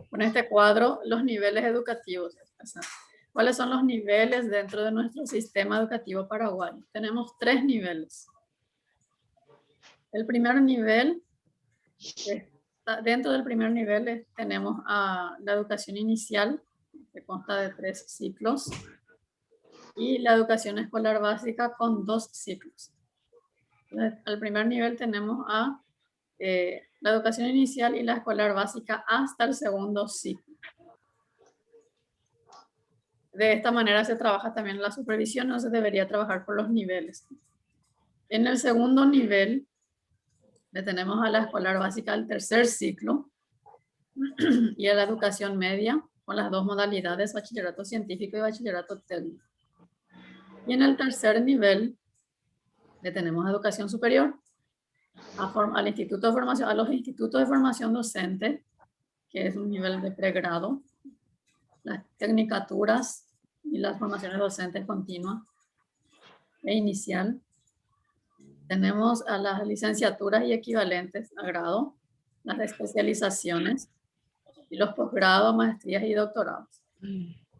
con este cuadro los niveles educativos. O sea, ¿cuáles son los niveles dentro de nuestro sistema educativo paraguayo? Tenemos 3 niveles. El primer nivel, dentro del primer nivel tenemos a la educación inicial, que consta de 3 ciclos, y la educación escolar básica con 2 ciclos. Entonces, al primer nivel tenemos a la educación inicial y la escolar básica hasta el segundo ciclo. De esta manera se trabaja también la supervisión, no se debería trabajar por los niveles. En el segundo nivel le tenemos a la escolar básica al tercer ciclo y a la educación media con las 2 modalidades, bachillerato científico y bachillerato técnico. Y en el tercer nivel le tenemos a educación superior, al instituto de formación, a los institutos de formación docente, que es un nivel de pregrado, las tecnicaturas y las formaciones docentes continuas e inicial. Tenemos a las licenciaturas y equivalentes a grado, las especializaciones y los posgrados, maestrías y doctorados.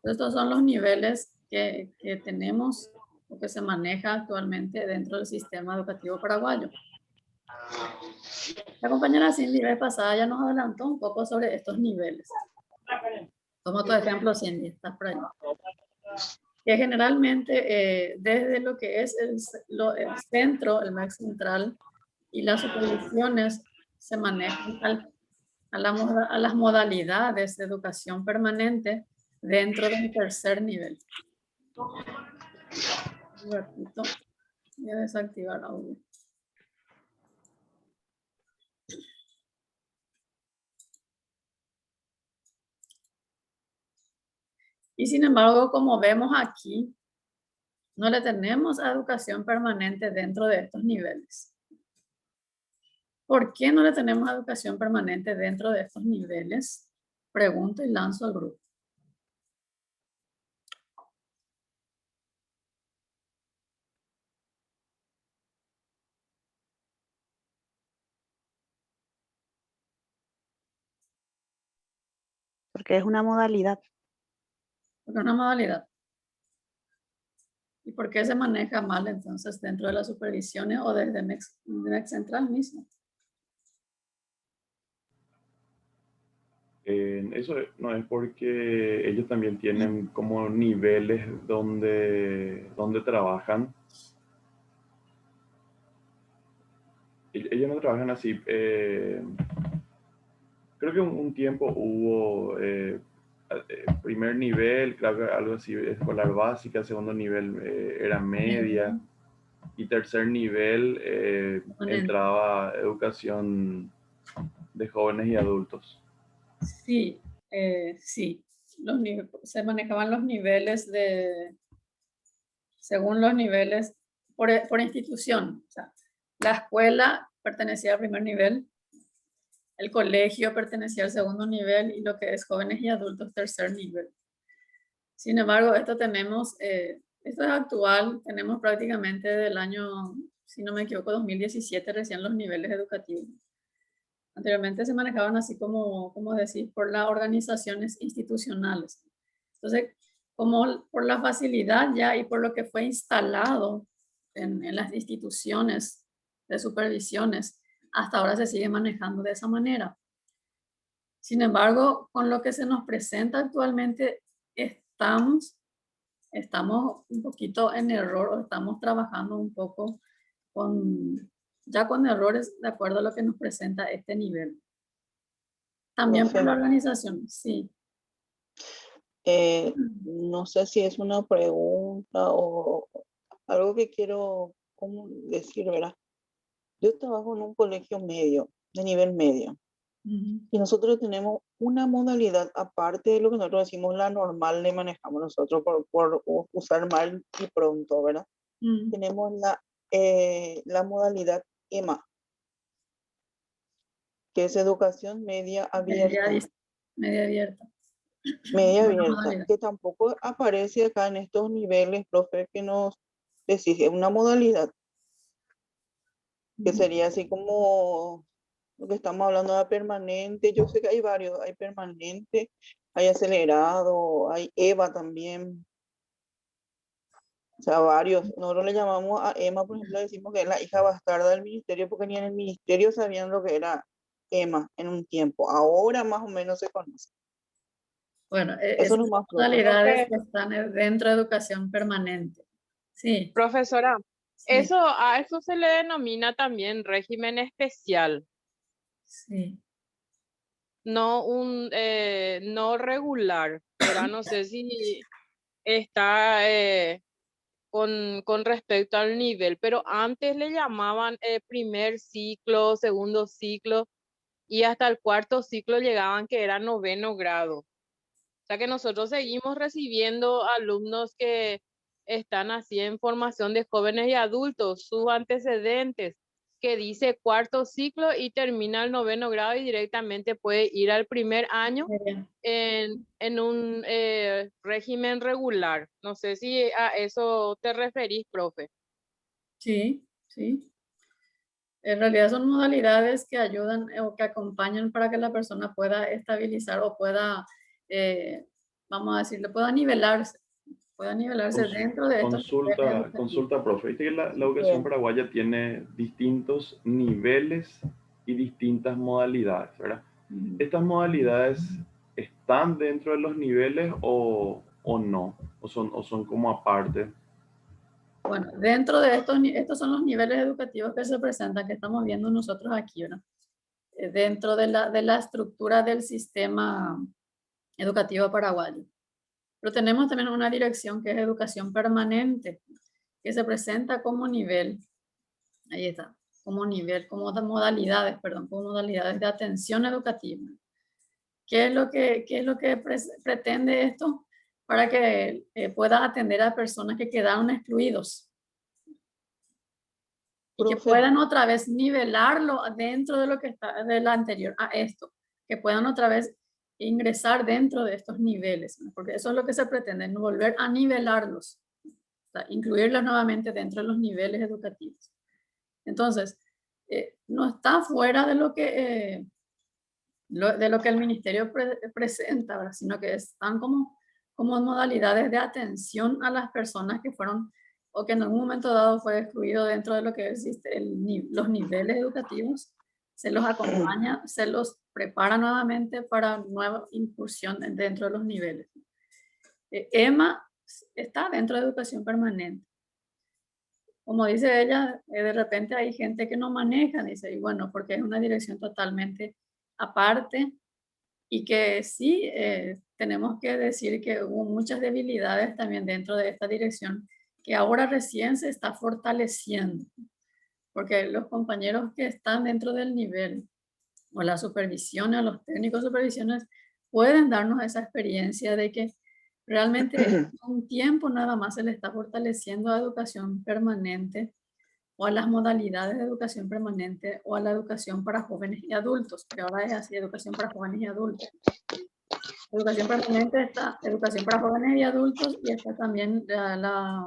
Estos son los niveles que tenemos o que se maneja actualmente dentro del sistema educativo paraguayo. La compañera Cindy vez pasada ya nos adelantó un poco sobre estos niveles. Tomo tu ejemplo, Cindy, estás por ahí. Que generalmente desde lo que es el centro, el MEC central y las supervisiones se manejan a las modalidades de educación permanente dentro del tercer nivel. Un ratito, voy a desactivar audio. Y sin embargo, como vemos aquí, no le tenemos a educación permanente dentro de estos niveles. ¿Por qué no le tenemos a educación permanente dentro de estos niveles? Pregunto y lanzo al grupo. Porque es una modalidad. Porque es una modalidad. ¿Y por qué se maneja mal entonces dentro de las supervisiones o desde MEC central mismo? Eso no es porque ellos también tienen como niveles donde trabajan. Ellos no trabajan así. Creo que un tiempo hubo primer nivel, creo que algo así, escolar básica, segundo nivel era media, y tercer nivel entraba educación de jóvenes y adultos. Sí, sí. Se manejaban los niveles según los niveles por institución. O sea, la escuela pertenecía al primer nivel, el colegio pertenecía al segundo nivel y lo que es jóvenes y adultos tercer nivel. Sin embargo, esto es actual, tenemos prácticamente del año, si no me equivoco, 2017 recién los niveles educativos. Anteriormente se manejaban así como decir, por las organizaciones institucionales. Entonces, como por la facilidad ya y por lo que fue instalado en las instituciones de supervisiones, hasta ahora se sigue manejando de esa manera. Sin embargo, con lo que se nos presenta actualmente, estamos un poquito en error o estamos trabajando un poco ya con errores de acuerdo a lo que nos presenta este nivel. También por la organización, sí. No sé si es una pregunta o algo que quiero decir, ¿verdad? Yo trabajo en un colegio medio, de nivel medio. Y nosotros tenemos una modalidad, aparte de lo que nosotros decimos la normal, le manejamos nosotros por usar mal y pronto, ¿verdad? Tenemos la modalidad EMA, que es educación media abierta. Media abierta. Media abierta, que tampoco aparece acá en estos niveles, profe, que nos decís, es una modalidad, que sería así como Lo que estamos hablando de permanente, yo sé que hay varios, hay permanente, hay acelerado, hay EVA también. O sea, varios. Nosotros le llamamos a Emma, por ejemplo, decimos que es la hija bastarda del ministerio, porque ni en el ministerio sabían lo que era Emma en un tiempo. Ahora más o menos se conoce. Bueno, Eso esas no es más propio. modalidades Profe- que están dentro de educación permanente. Sí, Profesora, sí, a eso se le denomina también régimen especial, sí. no regular, ¿verdad? No sé si está con respecto al nivel, pero antes le llamaban primer ciclo, segundo ciclo y hasta el cuarto ciclo llegaban que era noveno grado. O sea que nosotros seguimos recibiendo alumnos que están así en formación de jóvenes y adultos, sus antecedentes, que dice cuarto ciclo y termina el noveno grado y directamente puede ir al primer año Bien. en un régimen regular. No sé si a eso te referís, profe. Sí, sí. En realidad son modalidades que ayudan o que acompañan para que la persona pueda estabilizar o pueda, vamos a decirle, pueda nivelarse dentro de estos niveles educativos. Consulta, profe. Viste que la educación Bien. paraguaya tiene distintos niveles y distintas modalidades, ¿verdad? Ujú. ¿Estas modalidades están dentro de los niveles o no? O son como aparte? Bueno, dentro de estos son los niveles educativos que se presentan, que estamos viendo nosotros aquí, ¿verdad? Dentro de la estructura del sistema educativo paraguayo. Pero tenemos también una dirección que es educación permanente, que se presenta como nivel, ahí está, como nivel, como modalidades, perdón, como modalidades de atención educativa. ¿Qué es lo que pretende esto? Para que pueda atender a personas que quedaron excluidos y que Profe, puedan otra vez nivelarlo dentro de lo que está de la anterior a esto, que puedan otra vez ingresar dentro de estos niveles, ¿no? Porque eso es lo que se pretende, volver a nivelarlos, o sea, incluirlos nuevamente dentro de los niveles educativos. Entonces, no está fuera de lo que el ministerio presenta, ¿verdad? Sino que están como modalidades de atención a las personas que fueron o que en algún momento dado fue excluido dentro de lo que existe los niveles educativos, se los acompaña, se los prepara nuevamente para nueva incursión dentro de los niveles. EMA está dentro de educación permanente. Como dice ella, de repente hay gente que no maneja, dice, y bueno, porque es una dirección totalmente aparte y que sí, tenemos que decir que hubo muchas debilidades también dentro de esta dirección que ahora recién se está fortaleciendo, porque los compañeros que están dentro del nivel o la supervisión o los técnicos de supervisiones pueden darnos esa experiencia de que realmente un tiempo nada más se le está fortaleciendo a educación permanente o a las modalidades de educación permanente o a la educación para jóvenes y adultos, que ahora es así, educación para jóvenes y adultos. Educación permanente está educación para jóvenes y adultos y está también la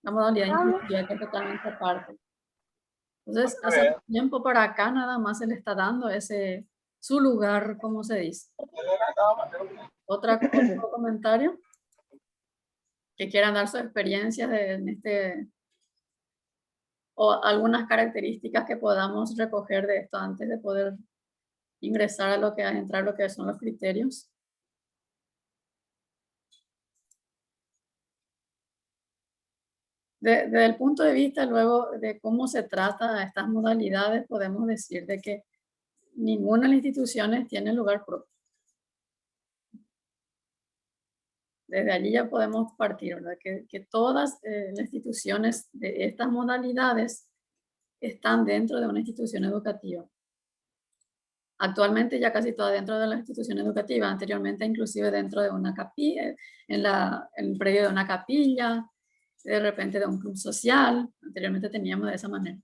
modalidad inclusiva que es totalmente aparte. Entonces, hace un tiempo para acá nada más se le está dando su lugar, como se dice. ¿Otro comentario? Que quieran dar su experiencia o algunas características que podamos recoger de esto antes de poder ingresar entrar a lo que son los criterios. Desde el punto de vista luego de cómo se trata estas modalidades, podemos decir de que ninguna de las instituciones tiene lugar propio. Desde allí ya podemos partir, ¿verdad? Que todas las instituciones de estas modalidades están dentro de una institución educativa. Actualmente ya casi todas dentro de la institución educativa, anteriormente inclusive dentro de una capilla, en el predio de una capilla, de repente de un club social, anteriormente teníamos de esa manera.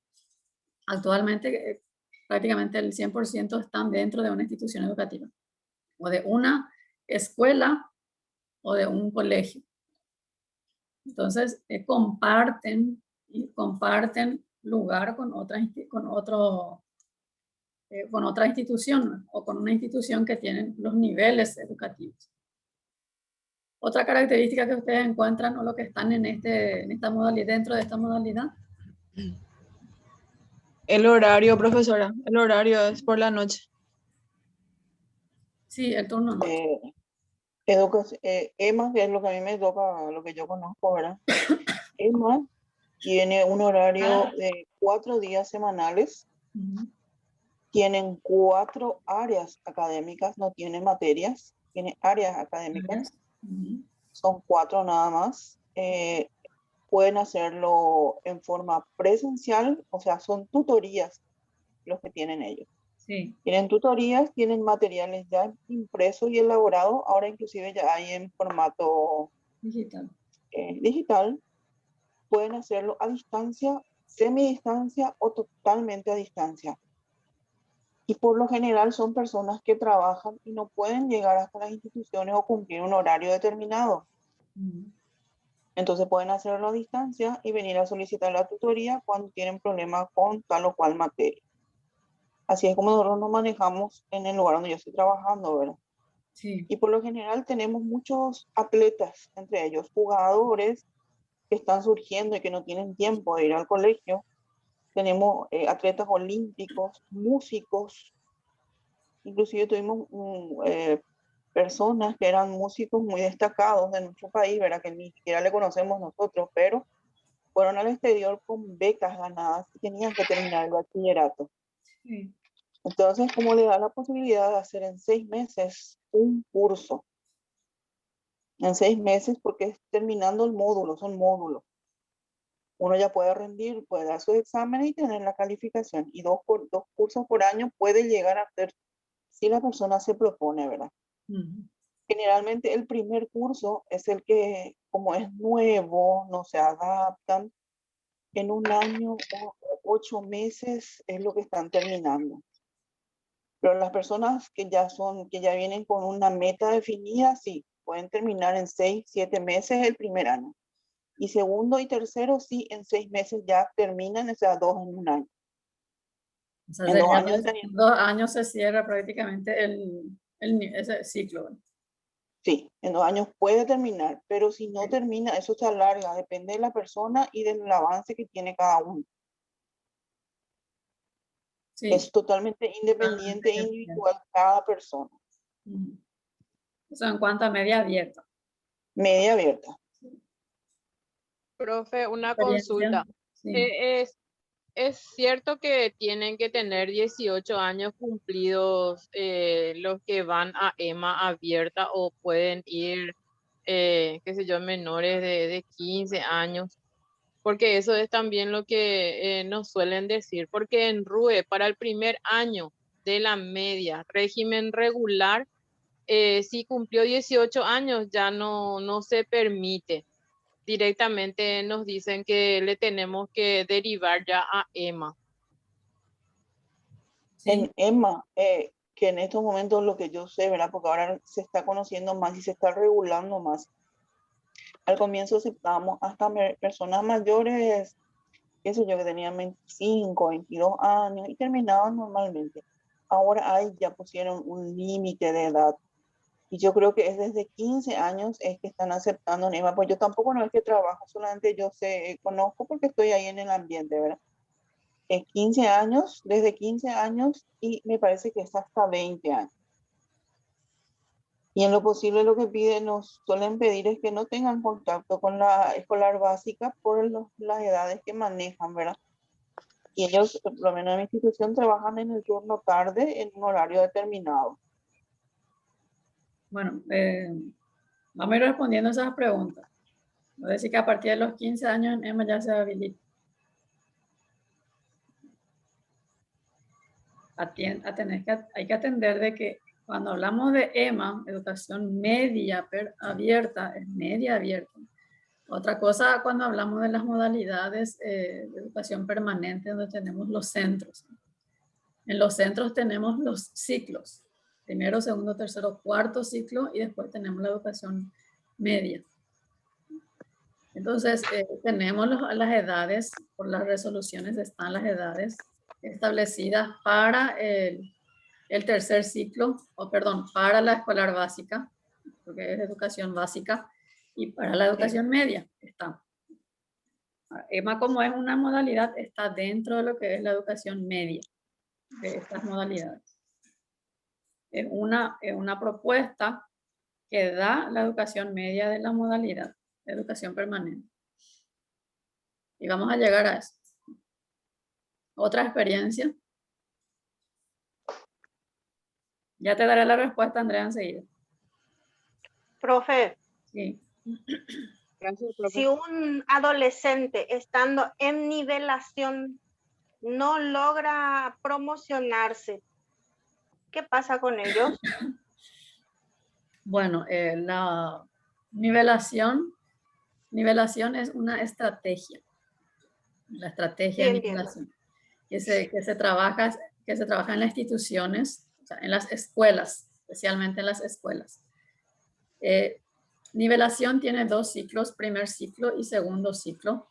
Actualmente prácticamente el 100% están dentro de una institución educativa, o de una escuela o de un colegio. Entonces comparten lugar con con otra institución o con una institución que tienen los niveles educativos. Otra característica que ustedes encuentran o lo que están en esta modalidad, dentro de esta modalidad. El horario, profesora, el horario es por la noche. Sí, el turno no. EMA, que es lo que a mí me toca, lo que yo conozco, ¿verdad? EMA tiene un horario de 4 días semanales. Tienen 4 áreas académicas, no tienen materias, tiene áreas académicas. Son 4 nada más. Pueden hacerlo en forma presencial, o sea, son tutorías los que tienen ellos. Sí. Tienen tutorías, tienen materiales ya impresos y elaborados, ahora inclusive ya hay en formato digital. Pueden hacerlo a distancia, semidistancia o totalmente a distancia. Y por lo general son personas que trabajan y no pueden llegar hasta las instituciones o cumplir un horario determinado. Entonces pueden hacerlo a distancia y venir a solicitar la tutoría cuando tienen problemas con tal o cual materia. Así es como nosotros nos manejamos en el lugar donde yo estoy trabajando, ¿verdad? Sí. Y por lo general tenemos muchos atletas, entre ellos jugadores que están surgiendo y que no tienen tiempo de ir al colegio. Tenemos atletas olímpicos, músicos. Inclusive tuvimos personas que eran músicos muy destacados de nuestro país, ¿verdad? Que ni siquiera le conocemos nosotros, pero fueron al exterior con becas ganadas y tenían que terminar el bachillerato. Sí. Entonces, como le da la posibilidad de hacer en 6 meses un curso, en 6 meses, porque es terminando el módulo, son módulos. Uno ya puede rendir, puede dar sus exámenes y tener la calificación. Y 2 cursos por año puede llegar a hacer si la persona se propone, ¿verdad? Generalmente el primer curso es el que, como es nuevo, no se adaptan, en 1 año o 8 meses es lo que están terminando. Pero las personas que ya vienen con una meta definida, sí, pueden terminar en 6, 7 meses el primer año. Y segundo y tercero, sí, en 6 meses ya terminan, o sea, 2 en 1 año. O sea, En 2 años en 2 años se cierra prácticamente ese ciclo. Sí, en 2 años puede terminar, pero si no termina, eso se alarga, depende de la persona y del avance que tiene cada uno. Sí. Es totalmente independiente e individual cada persona. O sea, en cuanto a media abierta. Media abierta. Profe, una consulta. Sí. ¿Es cierto que tienen que tener 18 años cumplidos los que van a EMA abierta o pueden ir, qué sé yo, menores de 15 años? Porque eso es también lo que nos suelen decir. Porque en RUE, para el primer año de la media, régimen regular, si cumplió 18 años ya no se permite. Directamente nos dicen que le tenemos que derivar ya a EMA. Sí. En EMA, que en estos momentos lo que yo sé, ¿verdad? Porque ahora se está conociendo más y se está regulando más. Al comienzo aceptábamos hasta personas mayores, qué sé yo, que tenían 25, 22 años y terminaban normalmente. Ahora ya pusieron un límite de edad. Y yo creo que es desde 15 años es que están aceptando en EMA. Pues yo tampoco no es que trabajo, solamente yo sé, conozco porque estoy ahí en el ambiente, ¿verdad? Es 15 años, desde 15 años y me parece que es hasta 20 años. Y en lo posible lo que nos suelen pedir es que no tengan contacto con la escolar básica por las edades que manejan, ¿verdad? Y ellos, por lo menos en mi institución, trabajan en el turno tarde en un horario determinado. Bueno, vamos a ir respondiendo esas preguntas. Voy a decir que a partir de los 15 años en EMA ya se habilita. Hay que atender de que cuando hablamos de EMA, educación media abierta, es media abierta. Otra cosa cuando hablamos de las modalidades de educación permanente, donde tenemos los centros. En los centros tenemos los ciclos, primero, segundo, tercero, cuarto ciclo, y después tenemos la educación media. Entonces, tenemos las edades, por las resoluciones están las edades establecidas para el tercer ciclo, para la escolar básica, porque es educación básica, y para la educación media está. EMA, como es una modalidad, está dentro de lo que es la educación media de estas modalidades. Es una propuesta que da la educación media de la modalidad de educación permanente. Y vamos a llegar a eso. Otra experiencia. Ya te daré la respuesta, Andrea, enseguida. Profe, Sí. Gracias, profe. si un adolescente estando en nivelación no logra promocionarse, ¿qué pasa con ellos? Bueno, la nivelación es una estrategia. La estrategia Sí, de entiendo. nivelación que se trabaja en las instituciones, o sea, en las escuelas, especialmente en las escuelas. Nivelación tiene 2 ciclos, primer ciclo y segundo ciclo.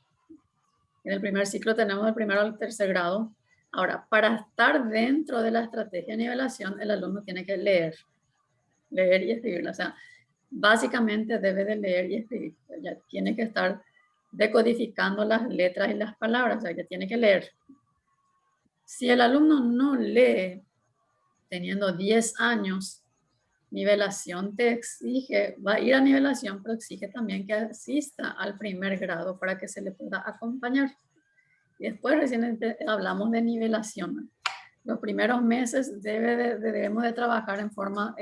En el primer ciclo tenemos el primero al tercer grado. Ahora, para estar dentro de la estrategia de nivelación, el alumno tiene que leer y escribirla. O sea, básicamente debe de leer y escribir. Ya tiene que estar decodificando las letras y las palabras, o sea, ya tiene que leer. Si el alumno no lee, teniendo 10 años, nivelación te exige, va a ir a nivelación, pero exige también que asista al primer grado para que se le pueda acompañar. Y después recién hablamos de nivelación. Los primeros meses debemos de trabajar en forma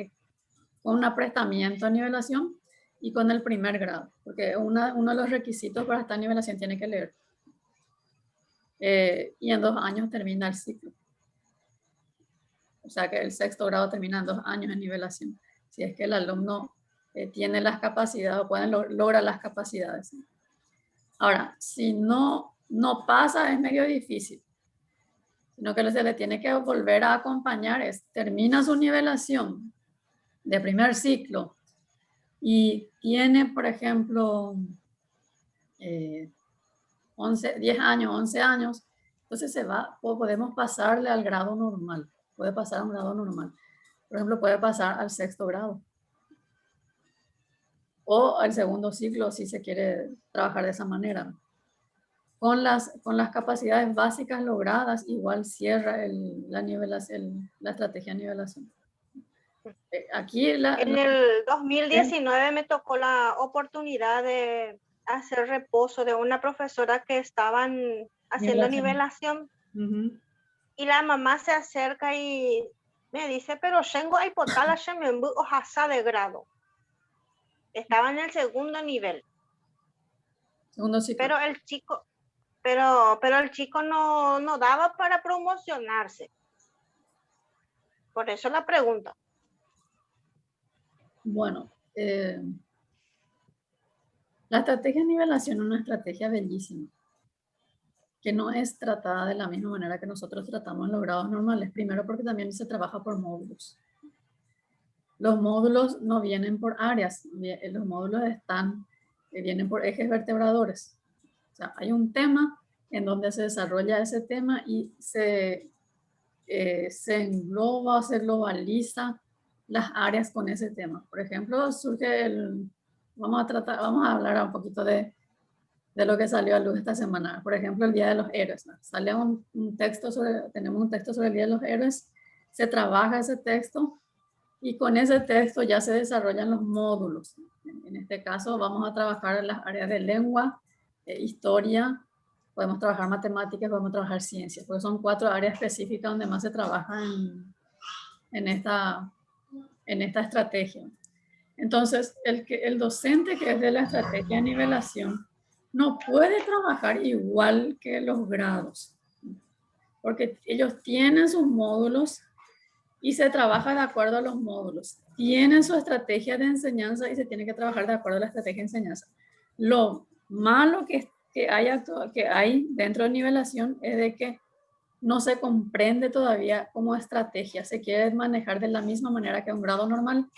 con un aprestamiento a nivelación y con el primer grado, porque uno de los requisitos para estar en nivelación tiene que leer. Y en 2 años termina el ciclo. O sea que el sexto grado termina en 2 años en nivelación. Si es que el alumno tiene las capacidades o logra las capacidades. Ahora, si no pasa, es medio difícil. Sino que se le tiene que volver a acompañar. Termina su nivelación de primer ciclo y tiene, por ejemplo, 10 años, 11 años, entonces podemos pasarle al grado normal. Puede pasar a un grado normal. Por ejemplo, puede pasar al sexto grado. O al segundo ciclo, si se quiere trabajar de esa manera. Con las capacidades básicas logradas, igual cierra la estrategia de nivelación. Aquí En el 2019 me tocó la oportunidad de hacer reposo de una profesora que estaban haciendo nivelación. Y la mamá se acerca y me dice, pero tengo hipotala de grado. Estaba en el segundo nivel. Segundo ciclo. Pero el chico no daba para promocionarse. Por eso la pregunta. Bueno, la estrategia de nivelación es una estrategia bellísima, que no es tratada de la misma manera que nosotros tratamos en los grados normales. Primero porque también se trabaja por módulos. Los módulos no vienen por áreas, los módulos vienen por ejes vertebradores. O sea, hay un tema en donde se desarrolla ese tema y se engloba, se globaliza las áreas con ese tema. Por ejemplo, vamos a hablar un poquito de lo que salió a luz esta semana. Por ejemplo, el Día de los Héroes, ¿no? Sale tenemos un texto sobre el Día de los Héroes, se trabaja ese texto y con ese texto ya se desarrollan los módulos. En este caso vamos a trabajar en las áreas de lengua, historia, podemos trabajar matemáticas, podemos trabajar ciencias, porque son 4 áreas específicas donde más se trabaja en esta estrategia. Entonces, el docente que es de la estrategia de nivelación no puede trabajar igual que los grados, porque ellos tienen sus módulos y se trabaja de acuerdo a los módulos. Tienen su estrategia de enseñanza y se tiene que trabajar de acuerdo a la estrategia de enseñanza. Lo malo que hay dentro de nivelación es de que no se comprende todavía como estrategia. Se quiere manejar de la misma manera que un grado normal.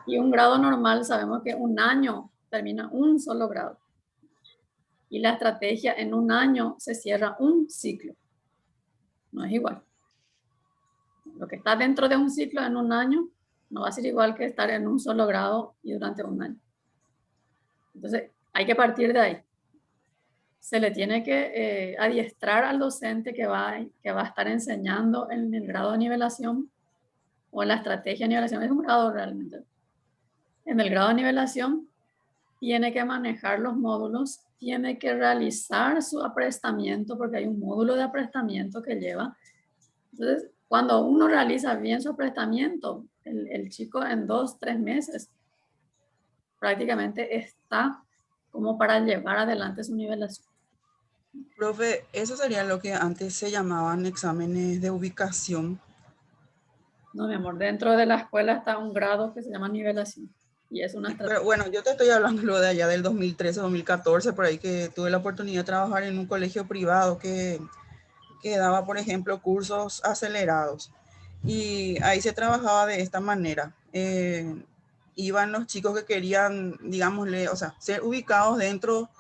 Y un grado normal sabemos que un año termina un solo grado. y la estrategia en un año se cierra un ciclo. No es igual. Lo que está dentro de un ciclo en un año no va a ser igual que estar en un solo grado y durante un año. Entonces, hay que partir de ahí. Se le tiene que adiestrar al docente que va a estar enseñando en el grado de nivelación o en la estrategia de nivelación. Es un grado realmente. En el grado de nivelación tiene que manejar los módulos, tiene que realizar su aprestamiento, porque hay un módulo de aprestamiento que lleva. Entonces, cuando uno realiza bien su aprestamiento, el chico en 2-3 meses prácticamente está como para llevar adelante su nivelación. Profe, eso sería lo que antes se llamaban exámenes de ubicación. No, mi amor, dentro de la escuela está un grado que se llama nivelación. Y es una estrategia. Pero bueno, yo te estoy hablando lo de allá del 2013, 2014, por ahí que tuve la oportunidad de trabajar en un colegio privado que daba, por ejemplo, cursos acelerados. Y ahí se trabajaba de esta manera. Iban los chicos que querían, digámosle, o sea, ser ubicados dentro,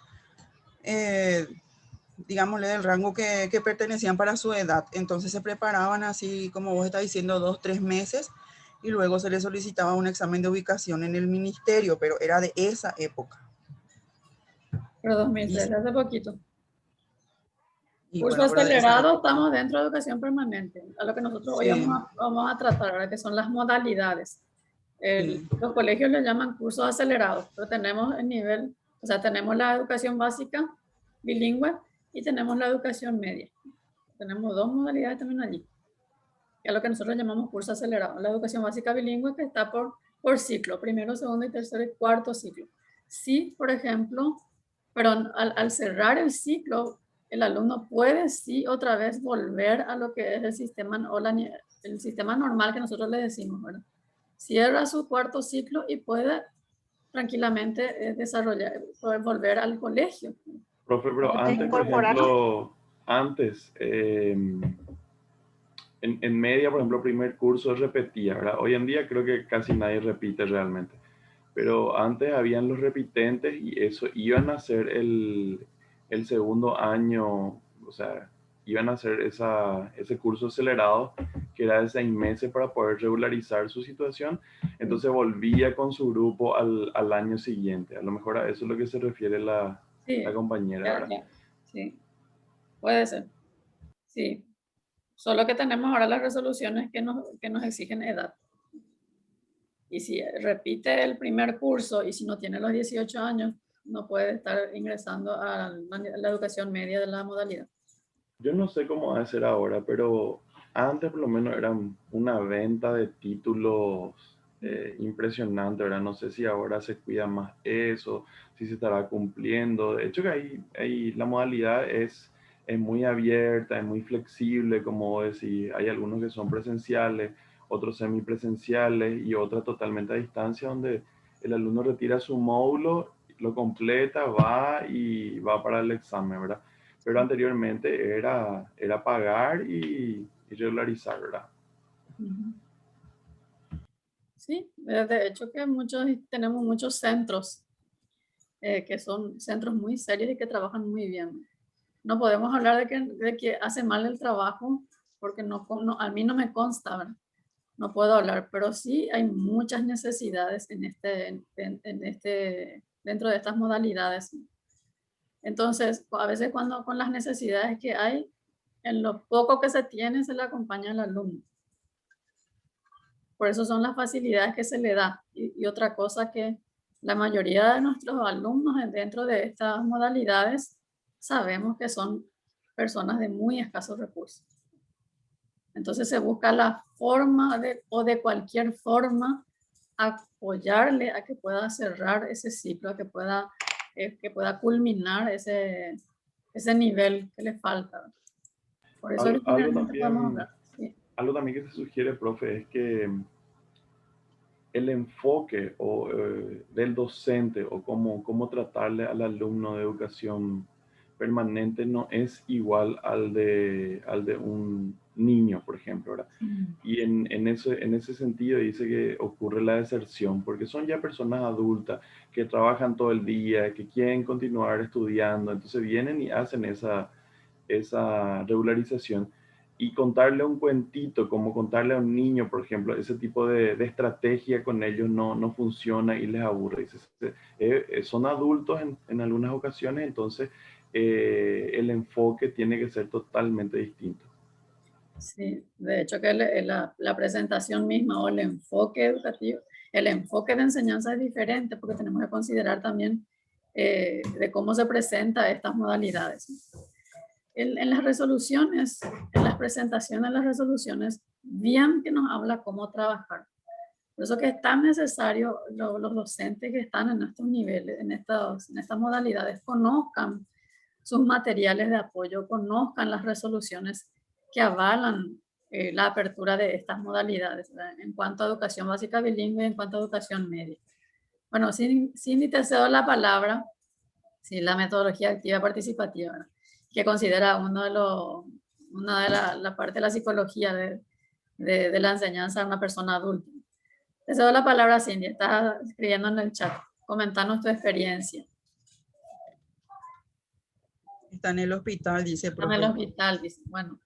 digámosle, del rango que pertenecían para su edad. Entonces se preparaban así, como vos estás diciendo, 2-3 meses, y luego se les solicitaba un examen de ubicación en el ministerio, pero era de esa época. Pero 2013, hace poquito. Y Curso bueno, pero de esa acelerado, época. estamos dentro de educación permanente. A lo que nosotros hoy Sí. vamos a tratar ahora, que son las modalidades. Sí. Los colegios le llaman cursos acelerados, pero tenemos el nivel, o sea, tenemos la educación básica bilingüe y tenemos la educación media. Tenemos dos modalidades también allí, que es lo que nosotros llamamos curso acelerado. La educación básica bilingüe, que está por ciclo, primero, segundo y tercero y cuarto ciclo. Sí, por ejemplo, pero al cerrar el ciclo, el alumno puede sí otra vez volver a lo que es el sistema o el sistema normal que nosotros le decimos, ¿verdad? Cierra su cuarto ciclo y puede tranquilamente puede volver al colegio. Profe, pero antes, por ejemplo, en media, por ejemplo, primer curso repetía, ¿verdad? Hoy en día creo que casi nadie repite realmente. Pero antes habían los repitentes y eso iban a hacer el segundo año, o sea, iban a hacer ese curso acelerado que era de 6 meses para poder regularizar su situación. Entonces volvía con su grupo al año siguiente. A lo mejor a eso es lo que se refiere la compañera, ¿verdad? Ya. Sí, puede ser. Sí. Solo que tenemos ahora las resoluciones que nos exigen edad. Y si repite el primer curso y si no tiene los 18 años, no puede estar ingresando a la educación media de la modalidad. Yo no sé cómo va a ser ahora, pero antes por lo menos era una venta de títulos impresionante, ¿verdad? No sé si ahora se cuida más eso, si se estará cumpliendo. De hecho que ahí la modalidad es muy abierta, es muy flexible, como decir, hay algunos que son presenciales, otros semipresenciales y otras totalmente a distancia, donde el alumno retira su módulo, lo completa, va y va para el examen, ¿verdad? Pero anteriormente era pagar y regularizar, ¿verdad? Sí, de hecho que tenemos muchos centros que son centros muy serios y que trabajan muy bien. No podemos hablar de que hace mal el trabajo porque a mí no me consta, ¿verdad? No puedo hablar, pero sí hay muchas necesidades dentro de estas modalidades. Entonces, a veces con las necesidades que hay, en lo poco que se tiene, se le acompaña al alumno. Por eso son las facilidades que se le da. Y otra cosa que la mayoría de nuestros alumnos dentro de estas modalidades sabemos que son personas de muy escasos recursos. Entonces se busca la forma o de cualquier forma apoyarle a que pueda cerrar ese ciclo, a que pueda culminar ese nivel que le falta. Por eso podemos hablar. Sí. Algo también que se sugiere, profe, es que el enfoque del docente o cómo tratarle al alumno de educación permanente no es igual al de un niño, por ejemplo, ¿verdad? Y en ese sentido dice que ocurre la deserción, porque son ya personas adultas que trabajan todo el día, que quieren continuar estudiando, entonces vienen y hacen esa regularización. Y contarle un cuentito, como contarle a un niño, por ejemplo, ese tipo de estrategia con ellos no funciona y les aburre. Son adultos en algunas ocasiones, entonces el enfoque tiene que ser totalmente distinto. Sí, de hecho que la presentación misma o el enfoque educativo, el enfoque de enseñanza es diferente porque tenemos que considerar también de cómo se presenta estas modalidades. En las resoluciones, en las presentaciones de las resoluciones, bien que nos habla cómo trabajar. Por eso que es tan necesario los docentes que están en estos niveles, en estas modalidades, conozcan sus materiales de apoyo, conozcan las resoluciones que avalan la apertura de estas modalidades, ¿verdad? En cuanto a educación básica bilingüe, en cuanto a educación media. Bueno, Cindy, te cedo la palabra, sí, la metodología activa participativa, ¿verdad? Que considera una de la parte de la psicología de la enseñanza a una persona adulta. Te cedo la palabra, Cindy, estás escribiendo en el chat. Comentanos tu experiencia. Está en el hospital, dice el profe. En el hospital, dice. Bueno,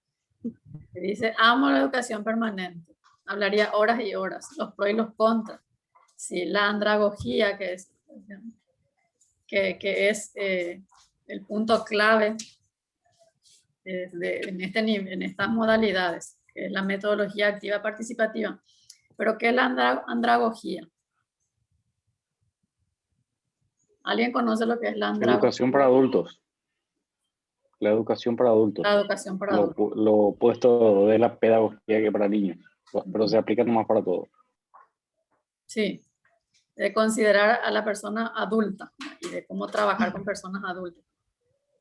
dice, amo la educación permanente. Hablaría horas y horas, los pros y los contras. Sí, la andragogía, que es el punto clave en estas modalidades, que es la metodología activa participativa. ¿Pero qué es la andragogía? ¿Alguien conoce lo que es la andragogía? Educación para adultos. La educación para adultos. La educación para adultos. Lo opuesto de la pedagogía que para niños, pero se aplica nomás para todo. Sí, de considerar a la persona adulta y de cómo trabajar con personas adultas.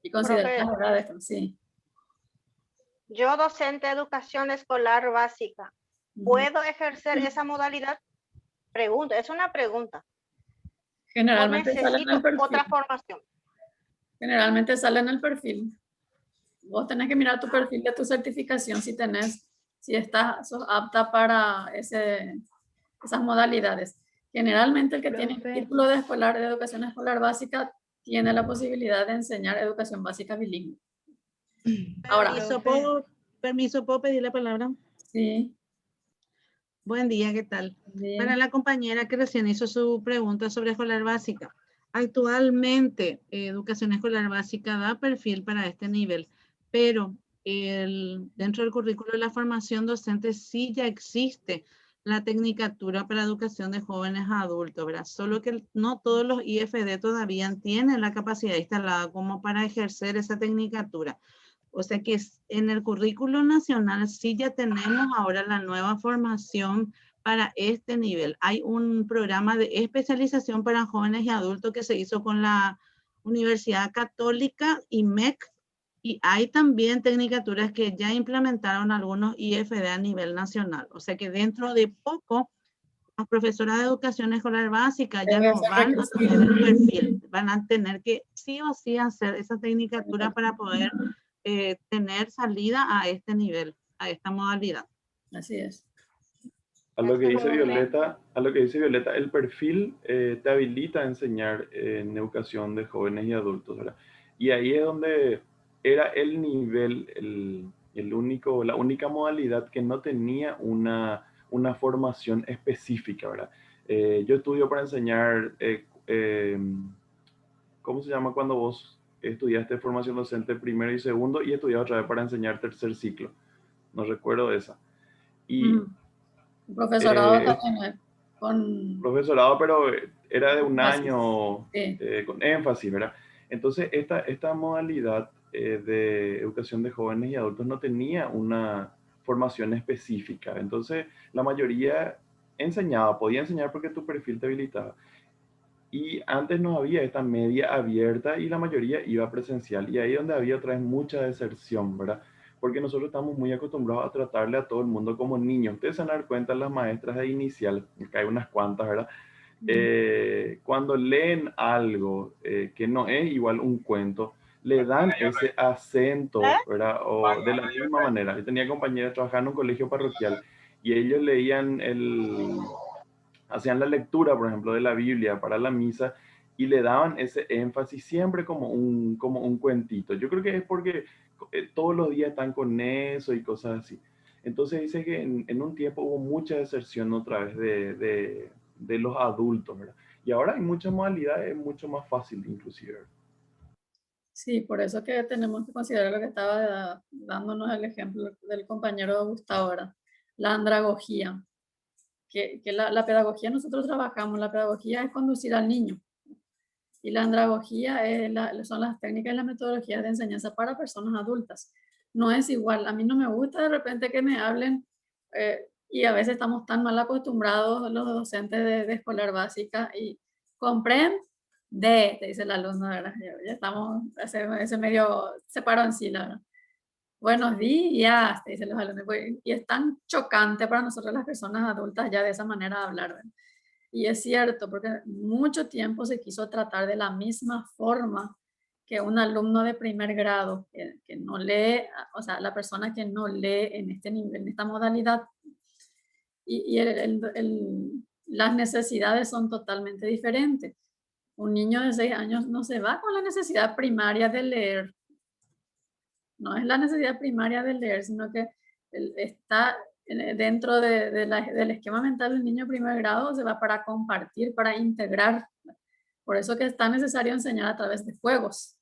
Y considerar las edades, sí. Yo, docente de educación escolar básica, ¿puedo ejercer esa modalidad? Pregunta, es una pregunta. Generalmente sale en el perfil. Otra formación. Generalmente sale en el perfil. Vos tenés que mirar tu perfil de tu certificación si sos apta para esas modalidades. Generalmente el que tiene título de educación escolar básica tiene la posibilidad de enseñar educación básica bilingüe. Ahora, permiso, ¿puedo pedir la palabra? Sí. Buen día, ¿qué tal? Bien. Para la compañera que recién hizo su pregunta sobre escolar básica. Actualmente, educación escolar básica da perfil para este nivel, pero dentro del currículo de la formación docente sí ya existe la tecnicatura para educación de jóvenes a adultos, ¿verdad? Solo que no todos los IFD todavía tienen la capacidad instalada como para ejercer esa tecnicatura. O sea que en el currículo nacional sí ya tenemos ahora la nueva formación para este nivel. Hay un programa de especialización para jóvenes y adultos que se hizo con la Universidad Católica y MEC, y hay también tecnicaturas que ya implementaron algunos IFD a nivel nacional. O sea que dentro de poco, las profesoras de educación escolar básica ya no van a tener el perfil, van a tener que sí o sí hacer esa tecnicatura para poder tener salida a este nivel, a esta modalidad. Así es. A lo que dice Violeta, el perfil te habilita a enseñar en educación de jóvenes y adultos, ¿verdad? Y ahí es donde era el nivel, la única modalidad que no tenía una formación específica, ¿verdad? Yo estudio para enseñar, ¿cómo se llama cuando vos estudiaste formación docente primero y segundo y estudias otra vez para enseñar tercer ciclo? No recuerdo esa. Y profesorado también profesorado, pero era de un énfasis. año Sí. Con énfasis, ¿verdad? Entonces, esta modalidad de educación de jóvenes y adultos no tenía una formación específica. Entonces, la mayoría podía enseñar porque tu perfil te habilitaba. Y antes no había esta media abierta y la mayoría iba presencial. Y ahí donde había otra vez mucha deserción, ¿verdad? Porque nosotros estamos muy acostumbrados a tratarle a todo el mundo como niños. Ustedes se van a dar cuenta, las maestras de inicial, que hay unas cuantas, ¿verdad? Cuando leen algo que no es igual un cuento, le dan ese acento, ¿verdad? O de la misma manera. Yo tenía compañeros trabajando en un colegio parroquial y ellos leían hacían la lectura, por ejemplo, de la Biblia para la misa y le daban ese énfasis siempre como un cuentito. Yo creo que es porque todos los días están con eso y cosas así. Entonces dice que en un tiempo hubo mucha deserción otra vez de los adultos, ¿verdad? Y ahora hay muchas modalidades, es mucho más fácil inclusive. Sí, por eso que tenemos que considerar lo que estaba dándonos el ejemplo del compañero Gustavo, ¿verdad? La andragogía. Que la pedagogía, nosotros trabajamos, la pedagogía es conducir al niño. Y la andragogía son las técnicas y las metodologías de enseñanza para personas adultas. No es igual, a mí no me gusta de repente que me hablen, y a veces estamos tan mal acostumbrados los docentes de escolar básica y comprende, te dice el alumno, ¿verdad? Ya estamos, ese medio separado en sí, la verdad. Buenos días, te dicen los alumnos, y es tan chocante para nosotros las personas adultas ya de esa manera de hablar, ¿verdad? Y es cierto, porque mucho tiempo se quiso tratar de la misma forma que un alumno de primer grado, que no lee, o sea, la persona que no lee en este nivel, en esta modalidad, y las necesidades son totalmente diferentes. Un niño de 6 años no se va con la necesidad primaria de leer. No es la necesidad primaria de leer, sino que está dentro del esquema mental del niño de primer grado, se va para compartir, para integrar. Por eso que es tan necesario enseñar a través de juegos.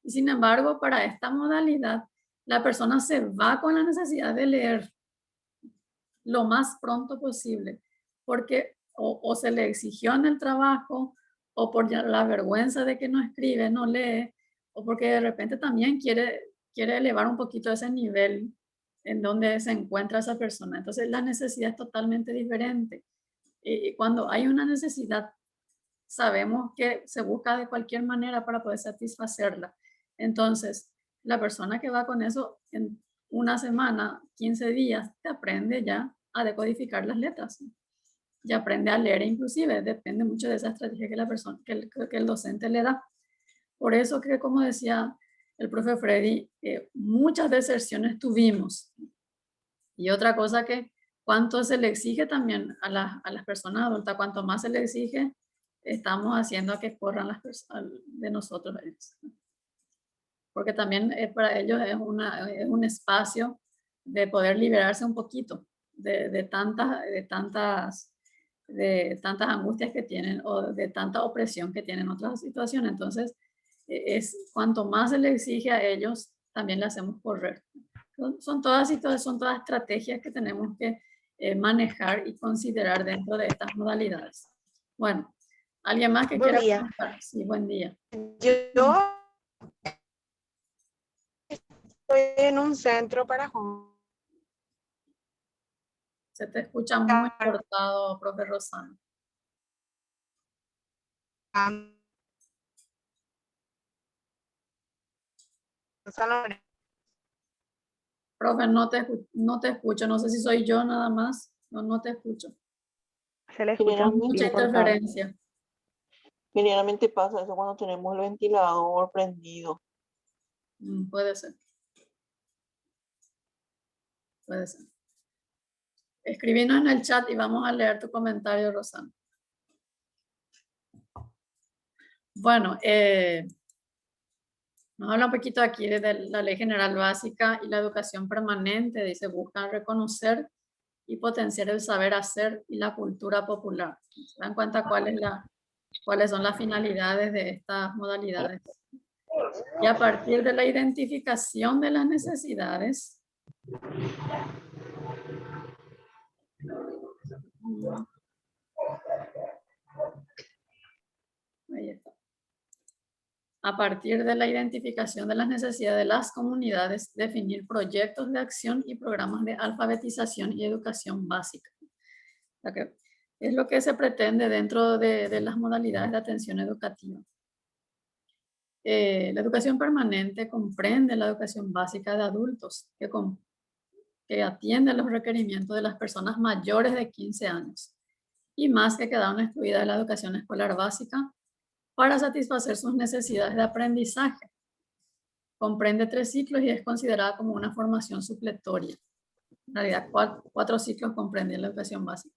Y sin embargo, para esta modalidad, la persona se va con la necesidad de leer lo más pronto posible, porque o se le exigió en el trabajo, o por la vergüenza de que no escribe, no lee, o porque de repente también quiere elevar un poquito ese nivel en donde se encuentra esa persona. Entonces la necesidad es totalmente diferente. Y cuando hay una necesidad, sabemos que se busca de cualquier manera para poder satisfacerla. Entonces, la persona que va con eso en una semana, 15 días, te aprende ya a decodificar las letras. Ya aprende a leer inclusive, depende mucho de esa estrategia que la persona, que el docente le da. Por eso que, como decía el profe Freddy, muchas deserciones tuvimos. Y otra cosa que cuánto se le exige también a las personas adultas, cuanto más se le exige, estamos haciendo a que corran las personas de nosotros. Porque también para ellos es un espacio de poder liberarse un poquito de tantas angustias que tienen o de tanta opresión que tienen en otras situaciones. Entonces, cuanto más se le exige a ellos, también le hacemos correr. Son todas estrategias que tenemos que manejar y considerar dentro de estas modalidades. Bueno, ¿alguien más que quiera comentar? Sí, buen día. Yo estoy en un centro para jóvenes. Se te escucha muy cortado, profe Rosana. Profe, no te escucho, no sé si soy yo nada más, no te escucho. Se le escucha mucha interferencia. Generalmente pasa eso cuando tenemos el ventilador prendido. Puede ser. Puede ser. Escribinos en el chat y vamos a leer tu comentario, Rosana. Bueno, nos habla un poquito aquí de la Ley General Básica y la educación permanente. Dice, buscan reconocer y potenciar el saber hacer y la cultura popular. ¿Se dan cuenta cuáles son las finalidades de estas modalidades? Y a partir de la identificación de las necesidades, ahí está. A partir de la identificación de las necesidades de las comunidades, definir proyectos de acción y programas de alfabetización y educación básica. O sea que es lo que se pretende dentro de las modalidades de atención educativa. La educación permanente comprende la educación básica de adultos que atiende los requerimientos de las personas mayores de 15 años y más que quedaron excluidas de la educación escolar básica para satisfacer sus necesidades de aprendizaje. comprende 3 ciclos y es considerada como una formación supletoria. En realidad, 4 ciclos comprenden la educación básica.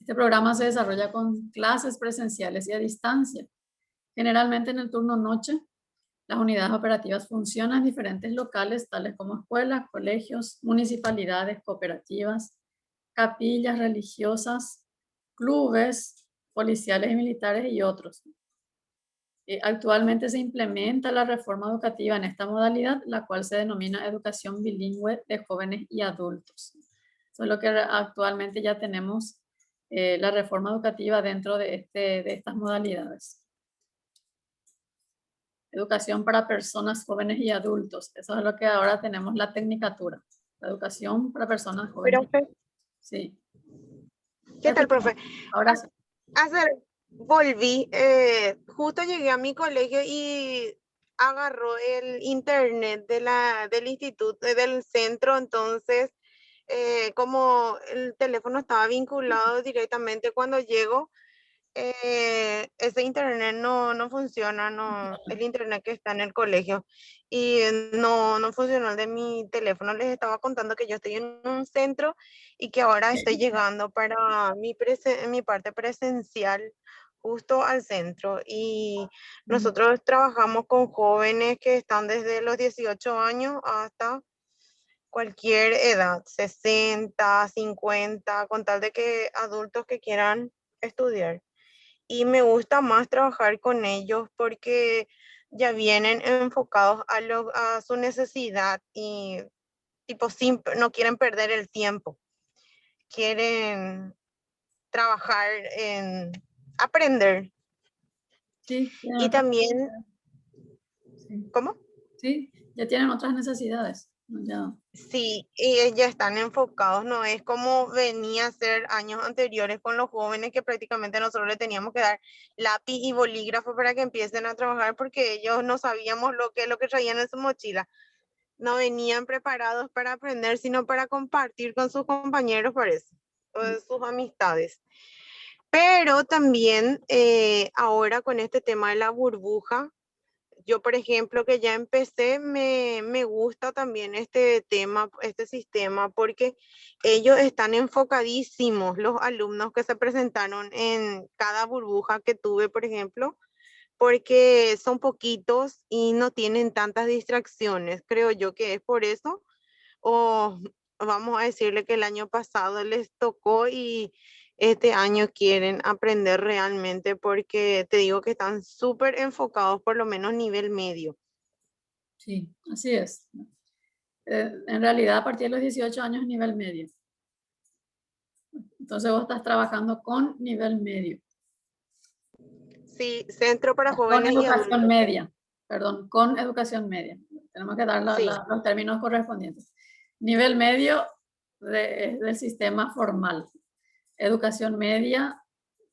Este programa se desarrolla con clases presenciales y a distancia. Generalmente en el turno noche, las unidades operativas funcionan en diferentes locales, tales como escuelas, colegios, municipalidades, cooperativas, capillas religiosas, clubes, policiales y militares y otros. Actualmente se implementa la reforma educativa en esta modalidad, la cual se denomina educación bilingüe de jóvenes y adultos. Eso es lo que actualmente ya tenemos, la reforma educativa dentro de estas modalidades. Educación para personas jóvenes y adultos. Eso es lo que ahora tenemos la tecnicatura. La educación para personas jóvenes. Profe, Sí. ¿qué tal, profe? Ahora sí. Volví, justo llegué a mi colegio y agarró el internet del instituto, del centro, entonces como el teléfono estaba vinculado directamente cuando llego, ese internet no funciona, el internet que está en el colegio, y no funcionó el de mi teléfono. Les estaba contando que yo estoy en un centro y que ahora estoy llegando para mi parte presencial justo al centro, y nosotros trabajamos con jóvenes que están desde los 18 años hasta cualquier edad, 60, 50, con tal de que adultos que quieran estudiar. Y me gusta más trabajar con ellos porque ya vienen enfocados a su necesidad y tipo no quieren perder el tiempo, quieren trabajar en aprender. Sí, Y también, sí. ¿cómo? Sí, ya tienen otras necesidades. Ya. Sí, y ya están enfocados, no es como venía a ser años anteriores con los jóvenes, que prácticamente nosotros le teníamos que dar lápiz y bolígrafo para que empiecen a trabajar, porque ellos no sabíamos lo que traían en su mochila. No venían preparados para aprender, sino para compartir con sus compañeros, por eso, sus amistades. Pero también ahora con este tema de la burbuja, yo, por ejemplo, que ya empecé, me gusta también este tema, este sistema, porque ellos están enfocadísimos, los alumnos que se presentaron en cada burbuja que tuve, por ejemplo, porque son poquitos y no tienen tantas distracciones. Creo yo que es por eso, o vamos a decirle que el año pasado les tocó y este año quieren aprender realmente, porque te digo que están súper enfocados, por lo menos nivel medio. Sí, así es. En realidad, a partir de los 18 años, nivel medio. Entonces vos estás trabajando con nivel medio. Sí, centro para jóvenes con y educación adultos. media, perdón, con educación media. Tenemos que dar Sí. los términos correspondientes. Nivel medio del sistema formal. Educación media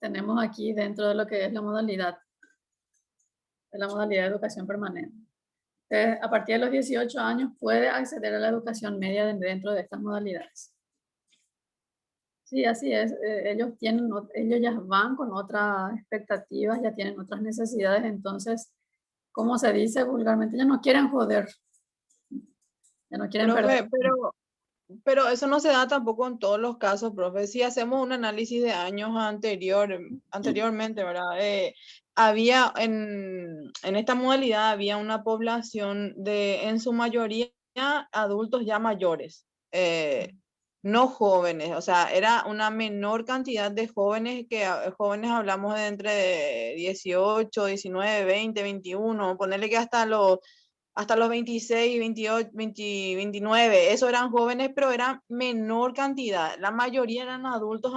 tenemos aquí dentro de lo que es la modalidad de educación permanente. Entonces, a partir de los 18 años puede acceder a la educación media dentro de estas modalidades. Sí, así es. Ellos ya van con otras expectativas, ya tienen otras necesidades, entonces, como se dice vulgarmente, ya no quieren joder. Ya no quieren Profe, perder. pero eso no se da tampoco en todos los casos, profe. Si hacemos un análisis de años anteriormente, ¿verdad? Había en esta modalidad había una población en su mayoría adultos ya mayores, no jóvenes, o sea, era una menor cantidad de jóvenes, jóvenes hablamos de entre 18, 19, 20, 21, ponerle que hasta los 26, 28, 20, 29, eso eran jóvenes, pero eran menor cantidad. La mayoría eran adultos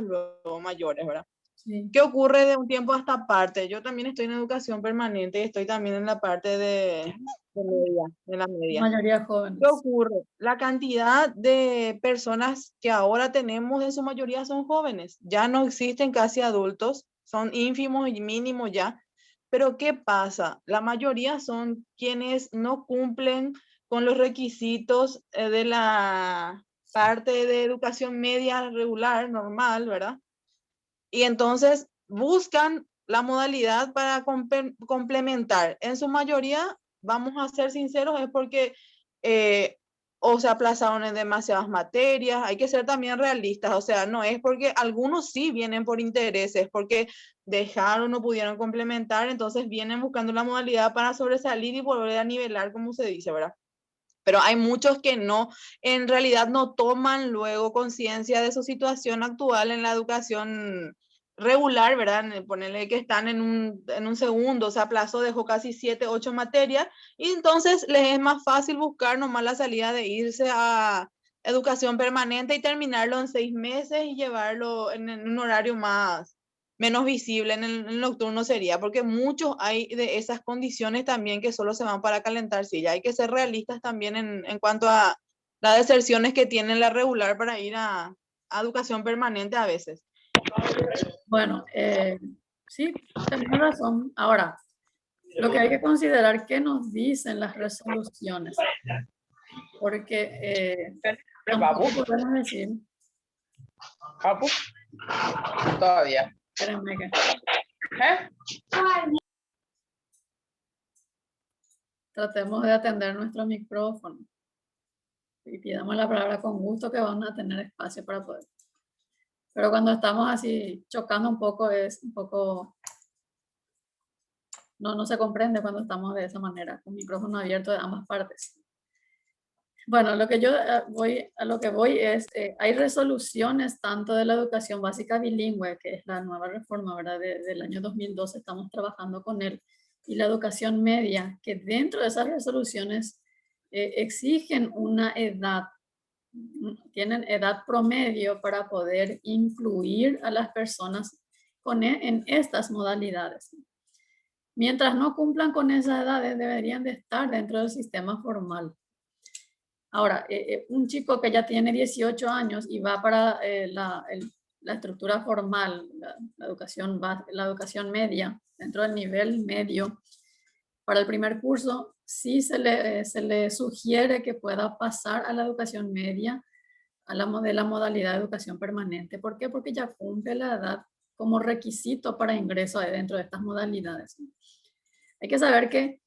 luego mayores, ¿verdad? Sí. ¿Qué ocurre de un tiempo a esta parte? Yo también estoy en educación permanente y estoy también en la parte de la media. La mayoría jóvenes. ¿Qué ocurre? La cantidad de personas que ahora tenemos, en su mayoría son jóvenes. Ya no existen casi adultos, son ínfimos y mínimos ya. Pero ¿qué pasa? La mayoría son quienes no cumplen con los requisitos de la parte de educación media regular, normal, ¿verdad? Y entonces buscan la modalidad para complementar. En su mayoría vamos a ser sinceros, es porque o se aplazaron en demasiadas materias. Hay que ser también realistas, o sea, no es porque algunos sí vienen por intereses, porque dejaron, no pudieron complementar, entonces vienen buscando la modalidad para sobresalir y volver a nivelar, como se dice, ¿verdad? Pero hay muchos que no, en realidad no toman luego conciencia de su situación actual en la educación regular, ¿verdad? Ponerle que están en un segundo, se aplazó, dejó casi 7, 8 materias, y entonces les es más fácil buscar nomás la salida de irse a educación permanente y terminarlo en 6 meses y llevarlo en un horario menos visible, en el nocturno sería, porque muchos hay de esas condiciones también que solo se van para calentar silla. Hay que ser realistas también en cuanto a las deserciones que tiene la regular para ir a educación permanente a veces. Bueno, sí, tenés razón. Ahora, lo que hay que considerar, ¿qué nos dicen las resoluciones? Porque tampoco podemos decir... ¿Papu? Todavía. Espérenme que... Tratemos de atender nuestro micrófono. Y pidamos la palabra con gusto, que vamos a tener espacio para poder. Pero cuando estamos así chocando un poco, es un poco... No se comprende cuando estamos de esa manera, con micrófono abierto de ambas partes. Bueno, a lo que voy es, hay resoluciones tanto de la educación básica bilingüe, que es la nueva reforma, ¿verdad? Del año 2012, estamos trabajando con él, y la educación media, que dentro de esas resoluciones exigen una edad, tienen edad promedio para poder incluir a las personas en estas modalidades. Mientras no cumplan con esas edades, deberían de estar dentro del sistema formal. Ahora, un chico que ya tiene 18 años y va para la estructura formal, la educación media, dentro del nivel medio, para el primer curso, sí se le sugiere que pueda pasar a la educación media, de la modalidad de educación permanente. ¿Por qué? Porque ya cumple la edad como requisito para ingreso dentro de estas modalidades. Hay que saber que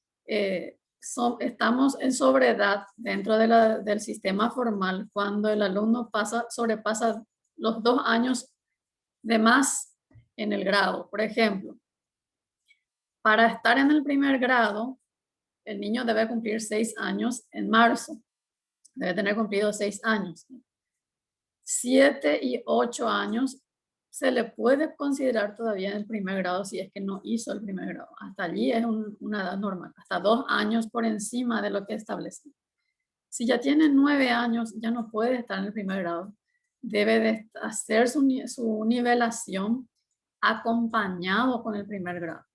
estamos en sobreedad dentro del sistema formal cuando el alumno sobrepasa los 2 años de más en el grado. Por ejemplo, para estar en el primer grado, el niño debe cumplir 6 años en marzo. Debe tener cumplido 6 años. 7 y 8 años se le puede considerar todavía en el primer grado si es que no hizo el primer grado. Hasta allí es una edad normal. Hasta 2 años por encima de lo que establece. Si ya tiene 9 años, ya no puede estar en el primer grado. Debe de hacer su nivelación acompañado con el primer grado.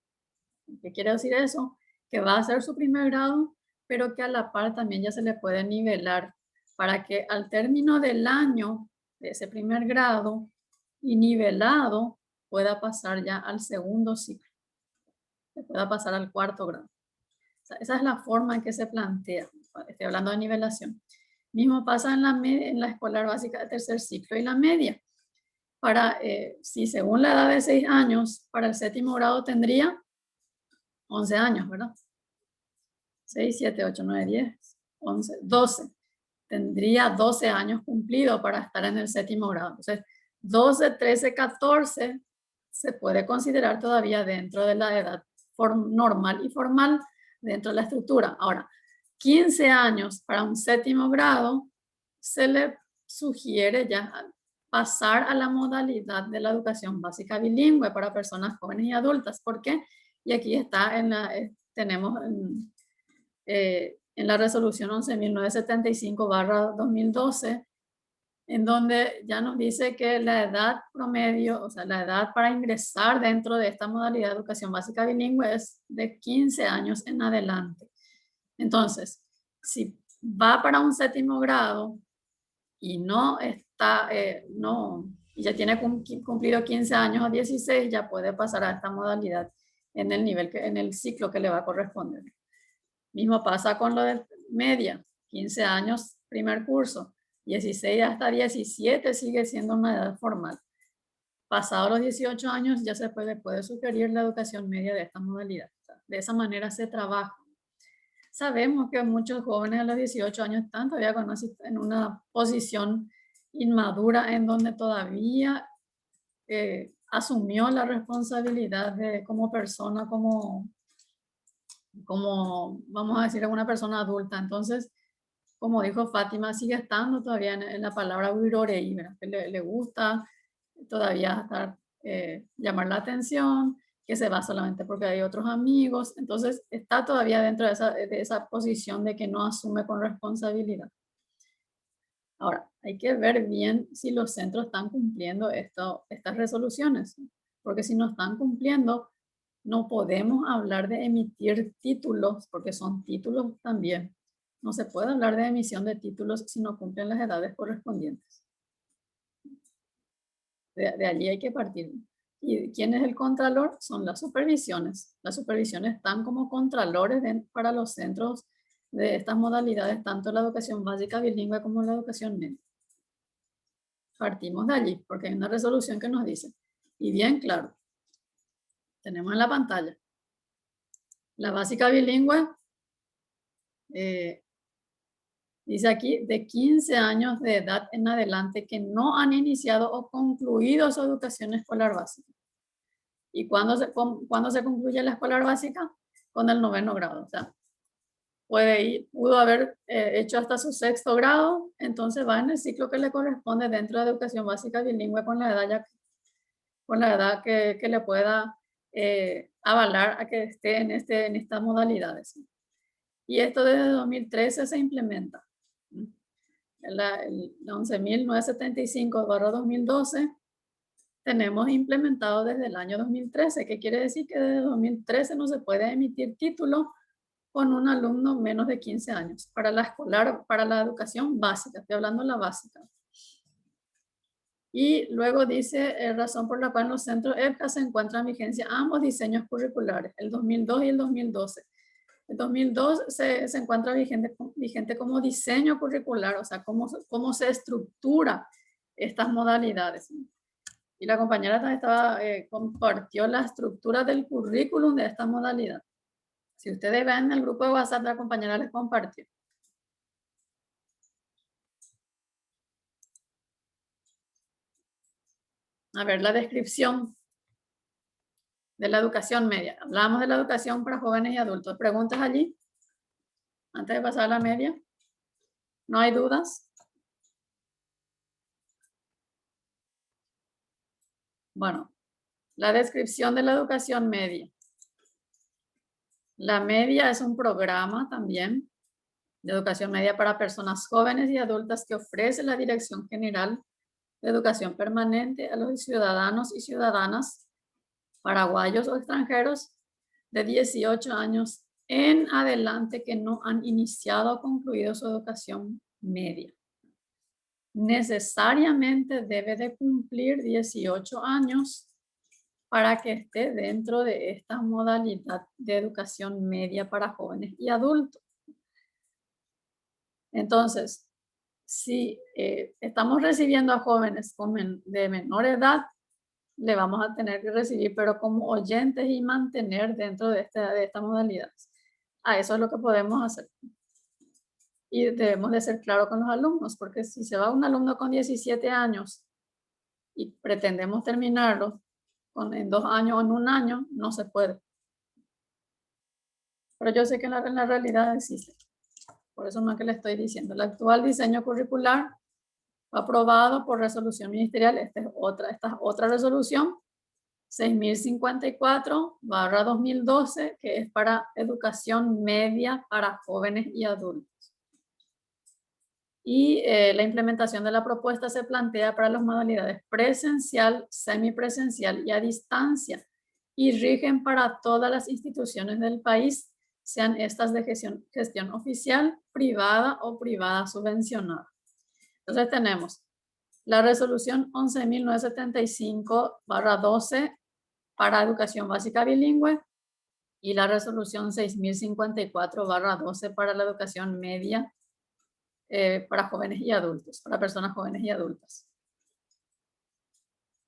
¿Qué quiere decir eso? Que va a hacer su primer grado, pero que a la par también ya se le puede nivelar para que al término del año de ese primer grado y nivelado pueda pasar ya al segundo ciclo, que pueda pasar al 4º grado. O sea, esa es la forma en que se plantea. Estoy hablando de nivelación. Mismo pasa en la escolar básica de 3er ciclo y la media. Si según la edad de 6 años, para el 7º grado tendría 11 años, ¿verdad? 6, 7, 8, 9, 10, 11, 12. Tendría 12 años cumplidos para estar en el 7º grado. Entonces, 12, 13, 14 se puede considerar todavía dentro de la edad normal y formal dentro de la estructura. Ahora, 15 años para un 7º grado se le sugiere ya pasar a la modalidad de la educación básica bilingüe para personas jóvenes y adultas. ¿Por qué? Y aquí está tenemos en la resolución 11.975/2012, en donde ya nos dice que la edad promedio, o sea, la edad para ingresar dentro de esta modalidad de educación básica bilingüe es de 15 años en adelante. Entonces, si va para un 7º grado y no está, y ya tiene cumplido 15 años o 16, ya puede pasar a esta modalidad en el ciclo que le va a corresponder. Mismo pasa con lo de media, 15 años primer curso, 16 hasta 17 sigue siendo una edad formal. Pasados los 18 años ya se puede sugerir la educación media de esta modalidad. De esa manera se trabaja. Sabemos que muchos jóvenes a los 18 años están todavía en una posición inmadura en donde todavía asumió la responsabilidad de como persona, como vamos a decir, una persona adulta. Entonces, como dijo Fátima, sigue estando todavía en la palabra huirorei, que le gusta todavía estar, llamar la atención, que se va solamente porque hay otros amigos. Entonces, está todavía dentro de esa posición de que no asume con responsabilidad. Ahora, hay que ver bien si los centros están cumpliendo estas resoluciones, porque si no están cumpliendo, no podemos hablar de emitir títulos, porque son títulos también. No se puede hablar de emisión de títulos si no cumplen las edades correspondientes. De allí hay que partir. ¿Y quién es el contralor? Son las supervisiones. Las supervisiones están como contralores para los centros de estas modalidades, tanto la educación básica bilingüe como la educación media. Partimos de allí, porque hay una resolución que nos dice, y bien claro, tenemos en la pantalla, la básica bilingüe, dice aquí, de 15 años de edad en adelante que no han iniciado o concluido su educación escolar básica. ¿Y cuándo se concluye la escolar básica? Con el 9º grado. O sea, pudo haber hecho hasta su 6º grado, entonces va en el ciclo que le corresponde dentro de educación básica bilingüe con la edad que le pueda avalar a que esté en estas modalidades. Y esto desde 2013 se implementa. La 11.975/2012 tenemos implementado desde el año 2013, que quiere decir que desde 2013 no se puede emitir título con un alumno menos de 15 años para la escolar, para la educación básica, estoy hablando de la básica. Y luego dice, razón por la cual en los centros EBCA se encuentran en vigencia ambos diseños curriculares, el 2002 y el 2012. El 2002 se encuentra vigente como diseño curricular, o sea, cómo se estructura estas modalidades. Y la compañera compartió la estructura del currículum de esta modalidad. Si ustedes ven en el grupo de WhatsApp, la compañera les compartió. A ver, la descripción de la educación media. Hablamos de la educación para jóvenes y adultos. ¿Preguntas allí? Antes de pasar a la media. ¿No hay dudas? Bueno, la descripción de la educación media. La media es un programa también de educación media para personas jóvenes y adultas que ofrece la Dirección General de Educación Permanente a los ciudadanos y ciudadanas paraguayos o extranjeros de 18 años en adelante que no han iniciado o concluido su educación media. Necesariamente debe de cumplir 18 años para que esté dentro de esta modalidad de educación media para jóvenes y adultos. Entonces, si estamos recibiendo a jóvenes de menor edad, le vamos a tener que recibir, pero como oyentes y mantener dentro de esta modalidad. A eso es lo que podemos hacer. Y debemos de ser claros con los alumnos, porque si se va un alumno con 17 años y pretendemos terminarlo en 2 años o en 1 año, no se puede. Pero yo sé que en la realidad existe. Por eso no es que le estoy diciendo. El actual diseño curricular aprobado por resolución ministerial. Esta es otra resolución, 6054/2012, que es para educación media para jóvenes y adultos. Y la implementación de la propuesta se plantea para las modalidades presencial, semipresencial y a distancia, y rigen para todas las instituciones del país, sean estas de gestión oficial, privada o privada subvencionada. Entonces tenemos la resolución 11.975/12 para educación básica bilingüe y la resolución 6.054/12 para la educación media para jóvenes y adultos, para personas jóvenes y adultas.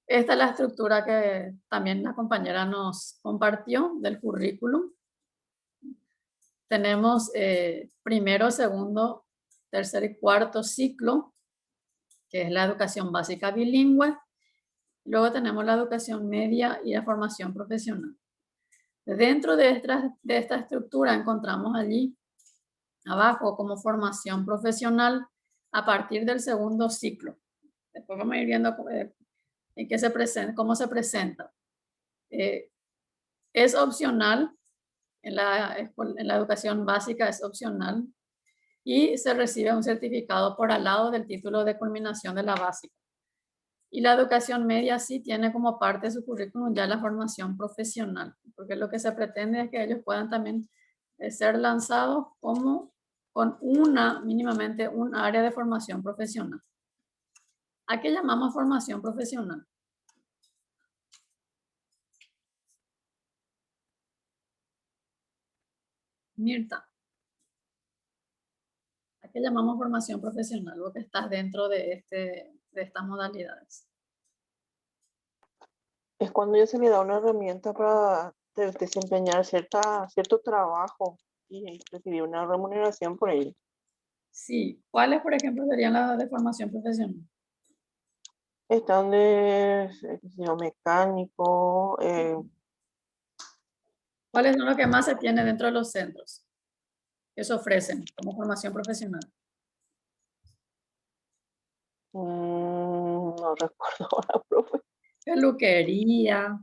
Esta es la estructura que también la compañera nos compartió del currículum. tenemos primero, segundo, tercer y cuarto ciclo, que es la educación básica bilingüe. Luego tenemos la educación media y la formación profesional. Dentro de esta estructura encontramos allí abajo como formación profesional a partir del segundo ciclo. Después vamos a ir viendo en qué se presenta, cómo se presenta. Es opcional, en la educación básica es opcional y se recibe un certificado por al lado del título de culminación de la básica. Y la educación media sí tiene como parte de su currículum ya la formación profesional, porque lo que se pretende es que ellos puedan también ser lanzados como con mínimamente un área de formación profesional. ¿A qué llamamos formación profesional? Mirta, ¿a qué llamamos formación profesional? Vos que estás dentro de estas modalidades. Es cuando ya se le da una herramienta para desempeñar cierto trabajo y recibir una remuneración por ello. Sí, ¿cuáles, por ejemplo, serían las de formación profesional? Están de mecánico. ¿Cuáles son los que más se tiene dentro de los centros que se ofrecen como formación profesional? No recuerdo ahora, profe. Peluquería.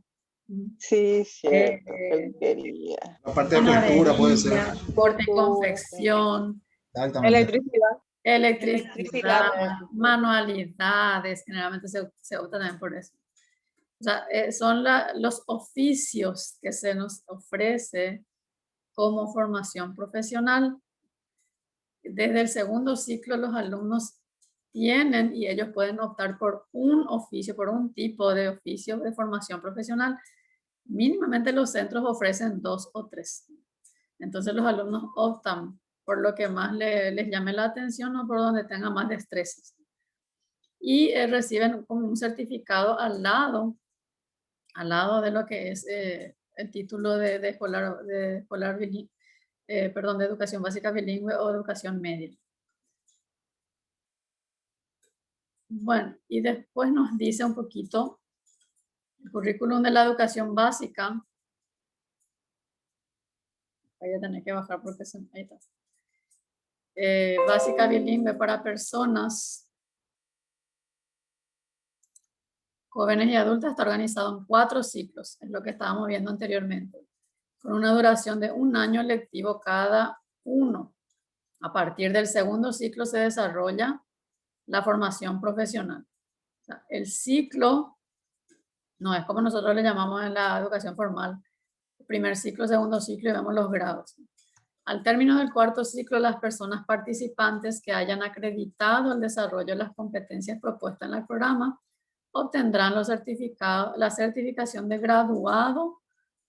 Sí, cierto, peluquería. La parte de costura puede ser. Corte y confección. Electricidad, manualidades, generalmente se opta también por eso. O sea, son los oficios que se nos ofrece como formación profesional. Desde el segundo ciclo los alumnos tienen y ellos pueden optar por un oficio, por un tipo de oficio de formación profesional. Mínimamente los centros ofrecen 2 o 3. Entonces los alumnos optan por lo que más les llame la atención o por donde tengan más destrezas. Y reciben como un certificado al lado de lo que es el título de educación básica bilingüe o educación media. Bueno, y después nos dice un poquito el currículum de la educación básica. Voy a tener que bajar porque ahí está. Básica bilingüe para personas jóvenes y adultas está organizado en 4 ciclos, es lo que estábamos viendo anteriormente, con una duración de 1 año lectivo cada uno. A partir del segundo ciclo se desarrolla la formación profesional. O sea, el ciclo no es como nosotros le llamamos en la educación formal, primer ciclo, segundo ciclo y vemos los grados. Al término del 4º ciclo, las personas participantes que hayan acreditado el desarrollo de las competencias propuestas en el programa obtendrán la certificación de graduado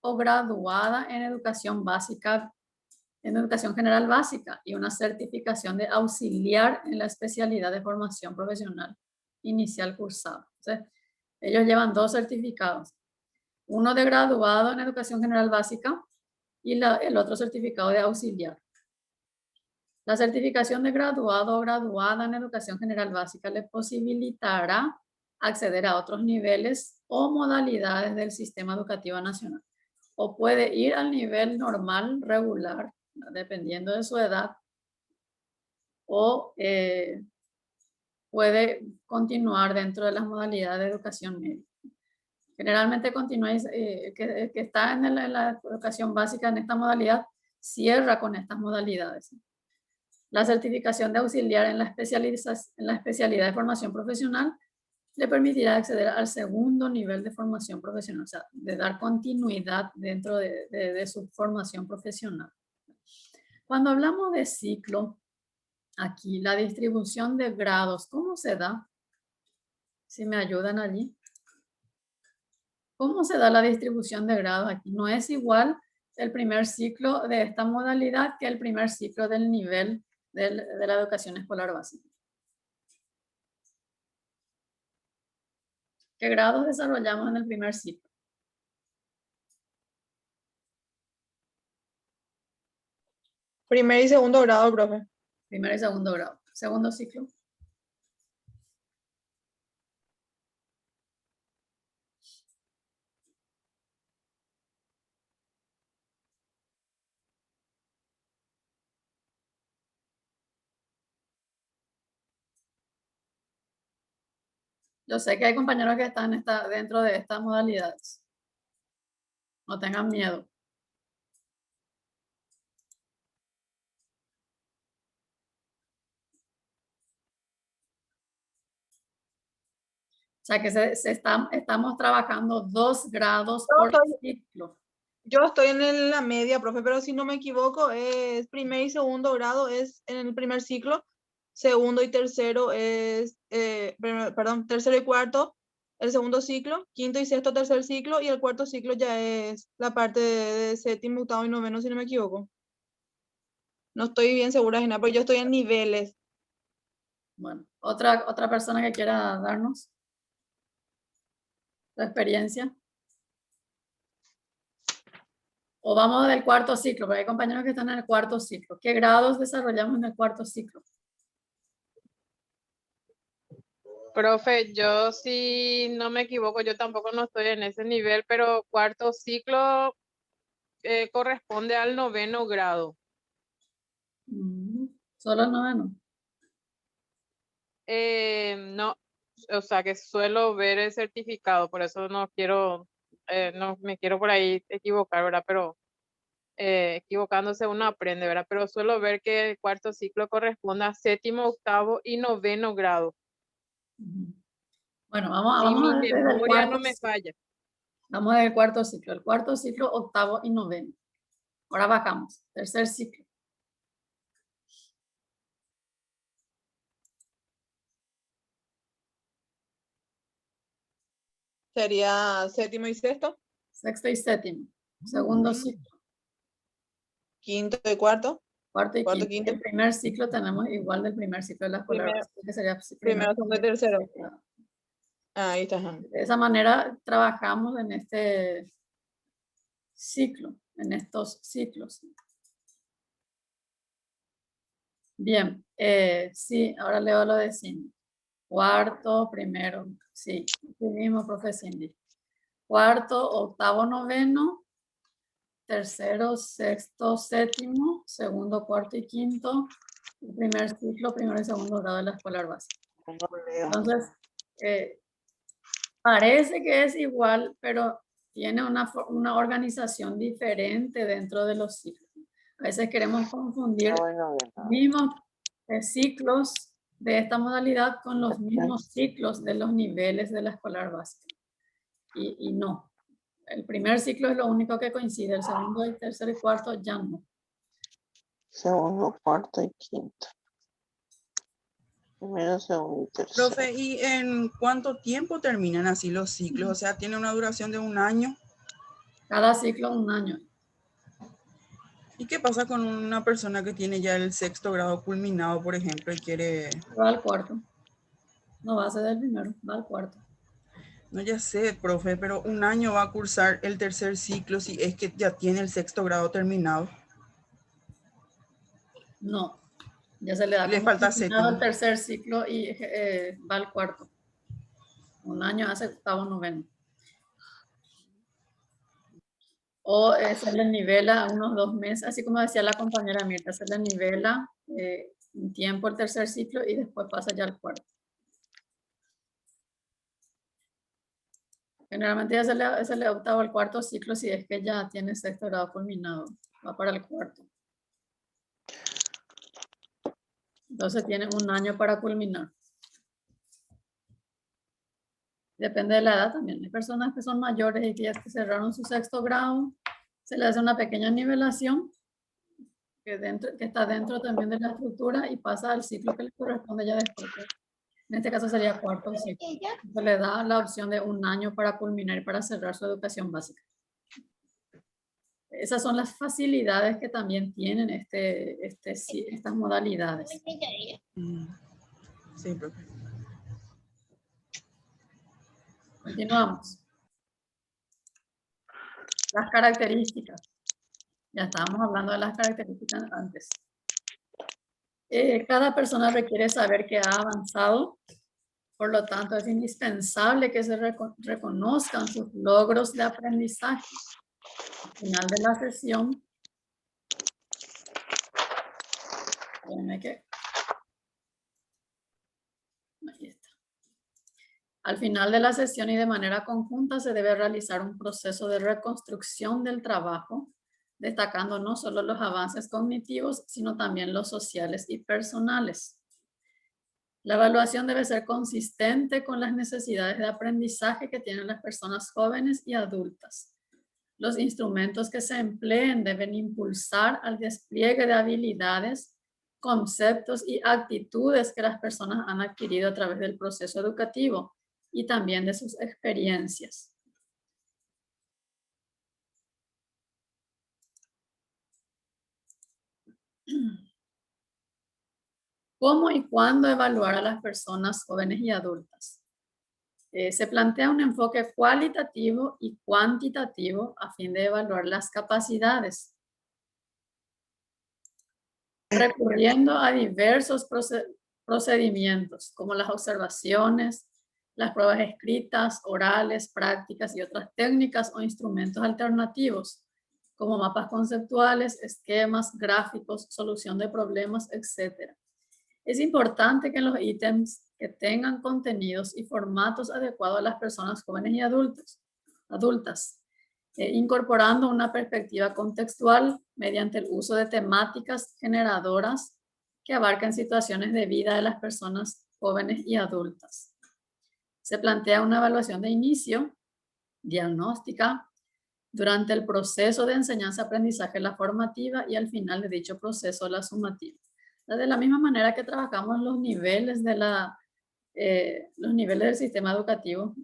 o graduada en educación básica, en educación general básica y una certificación de auxiliar en la especialidad de formación profesional inicial cursada. Entonces, ellos llevan 2 certificados, uno de graduado en educación general básica y el otro certificado de auxiliar. La certificación de graduado o graduada en educación general básica le posibilitará acceder a otros niveles o modalidades del sistema educativo nacional. O puede ir al nivel normal, regular, dependiendo de su edad, o puede continuar dentro de las modalidades de educación media. Generalmente que está en la educación básica en esta modalidad, cierra con estas modalidades. La certificación de auxiliar en la especialidad de formación profesional le permitirá acceder al segundo nivel de formación profesional, o sea, de dar continuidad dentro de su formación profesional. Cuando hablamos de ciclo, aquí la distribución de grados, ¿cómo se da? Si me ayudan allí. ¿Cómo se da la distribución de grados aquí? No es igual el primer ciclo de esta modalidad que el primer ciclo del nivel de la educación escolar básica. ¿Qué grados desarrollamos en el primer ciclo? Primer y segundo grado, profe. Primer y segundo grado. Segundo ciclo. Yo sé que hay compañeros que están dentro de estas modalidades. No tengan miedo. O sea que estamos trabajando 2 grados por ciclo. Yo estoy en la media, profe, pero si no me equivoco, es primer y segundo grado es en el primer ciclo, segundo y tercero es, tercero y cuarto, el segundo ciclo, quinto y sexto, tercer ciclo, y el cuarto ciclo ya es la parte de séptimo, octavo y noveno, si no me equivoco. No estoy bien segura, Gina, pero yo estoy en niveles. Bueno, otra persona que quiera darnos su experiencia. O vamos del cuarto ciclo, porque hay compañeros que están en el cuarto ciclo. ¿Qué grados desarrollamos en el cuarto ciclo? Profe, yo si no me equivoco, yo tampoco no estoy en ese nivel, pero cuarto ciclo corresponde al 9º grado. ¿Solo el 9º? No, o sea que suelo ver el certificado, por eso no quiero, no me quiero por ahí equivocar, ¿verdad? Pero equivocándose uno aprende, ¿verdad? Pero suelo ver que el cuarto ciclo corresponde a séptimo, octavo y 9º grado. Bueno, Si vamos a mi ver desde el memoria cuarto no me ciclo. falla. Vamos del cuarto ciclo. El cuarto ciclo, octavo y noveno. Ahora bajamos. Tercer ciclo. Sería séptimo y sexto. Sexto y séptimo. Segundo ciclo. Quinto y cuarto. Cuarto y Cuarto, quinto. El primer ciclo tenemos igual del primer ciclo de la escuela. Que sería primero, segundo y tercero. Ahí está. De esa manera trabajamos en este ciclo, en estos ciclos. Bien, sí, ahora leo lo de Cindy. Cuarto, primero, sí, sí mismo, profe Cindy. Cuarto, octavo, noveno, tercero, sexto, séptimo, segundo, cuarto y quinto, el primer ciclo, primero y segundo grado de la escuela básica. Entonces, parece que es igual, pero tiene una organización diferente dentro de los ciclos. A veces queremos confundir mismos ciclos de esta modalidad con los mismos ciclos de los niveles de la escolar básica. Y no. El primer ciclo es lo único que coincide, el segundo, el tercero y cuarto ya no. Segundo, cuarto y quinto. Primero, segundo y tercero. Profe, ¿y en cuánto tiempo terminan así los ciclos? O sea, ¿tiene una duración de 1 año? Cada ciclo 1 año. ¿Y qué pasa con una persona que tiene ya el sexto grado culminado, por ejemplo, y quiere... Va al cuarto. No va a ser del primero, va al cuarto. No, ya sé, profe, pero 1 año va a cursar el tercer ciclo si es que ya tiene el sexto grado terminado. No, ya se le da Le como falta terminado el séptimo. tercer ciclo y va al cuarto. 1 año hace octavo, noveno. O se le nivela a unos 2 meses, así como decía la compañera Mirta, se le nivela un tiempo el tercer ciclo y después pasa ya al cuarto. Generalmente ya se le opta al cuarto ciclo si es que ya tiene sexto grado culminado, va para el cuarto. Entonces tiene 1 año para culminar. Depende de la edad también. Hay personas que son mayores y que ya cerraron su sexto grado, se le hace una pequeña nivelación que está dentro también de la estructura y pasa al ciclo que le corresponde ya después. En este caso sería cuarto ciclo. Se le da la opción de 1 año para culminar y para cerrar su educación básica. Esas son las facilidades que también tienen estas modalidades. Sí, profe. Continuamos. Las características. Ya estábamos hablando de las características antes. Cada persona requiere saber que ha avanzado, por lo tanto es indispensable que se reconozcan sus logros de aprendizaje. Al final de la sesión, ahí está. Al final de la sesión y de manera conjunta se debe realizar un proceso de reconstrucción del trabajo, destacando no solo los avances cognitivos, sino también los sociales y personales. La evaluación debe ser consistente con las necesidades de aprendizaje que tienen las personas jóvenes y adultas. Los instrumentos que se empleen deben impulsar al despliegue de habilidades, conceptos y actitudes que las personas han adquirido a través del proceso educativo y también de sus experiencias. ¿Cómo y cuándo evaluar a las personas jóvenes y adultas? Se plantea un enfoque cualitativo y cuantitativo a fin de evaluar las capacidades, recurriendo a diversos procedimientos como las observaciones, las pruebas escritas, orales, prácticas y otras técnicas o instrumentos alternativos como mapas conceptuales, esquemas, gráficos, solución de problemas, etc. Es importante que los ítems que tengan contenidos y formatos adecuados a las personas jóvenes y adultas, incorporando una perspectiva contextual mediante el uso de temáticas generadoras que abarcan situaciones de vida de las personas jóvenes y adultas. Se plantea una evaluación de inicio, diagnóstica, durante el proceso de enseñanza-aprendizaje, la formativa, y al final de dicho proceso, la sumativa. De la misma manera que trabajamos los niveles del sistema educativo,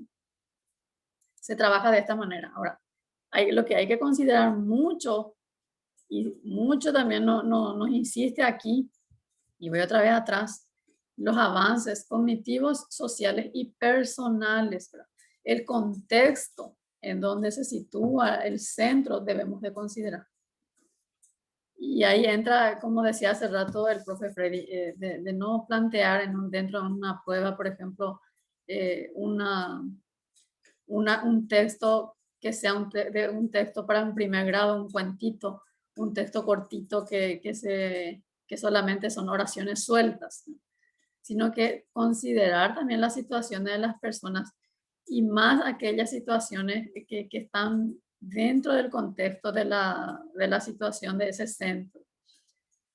se trabaja de esta manera. Ahora, lo que hay que considerar mucho, y mucho también nos insiste aquí, y voy otra vez atrás, los avances cognitivos, sociales y personales. El contexto en donde se sitúa el centro debemos de considerar. Y ahí entra, como decía hace rato el profe Freddy, de no plantear dentro de una prueba, por ejemplo, un texto que sea un texto para un primer grado, un cuentito, un texto cortito que solamente son oraciones sueltas, ¿no? Sino que considerar también la situación de las personas y más aquellas situaciones que están dentro del contexto de la situación de ese centro.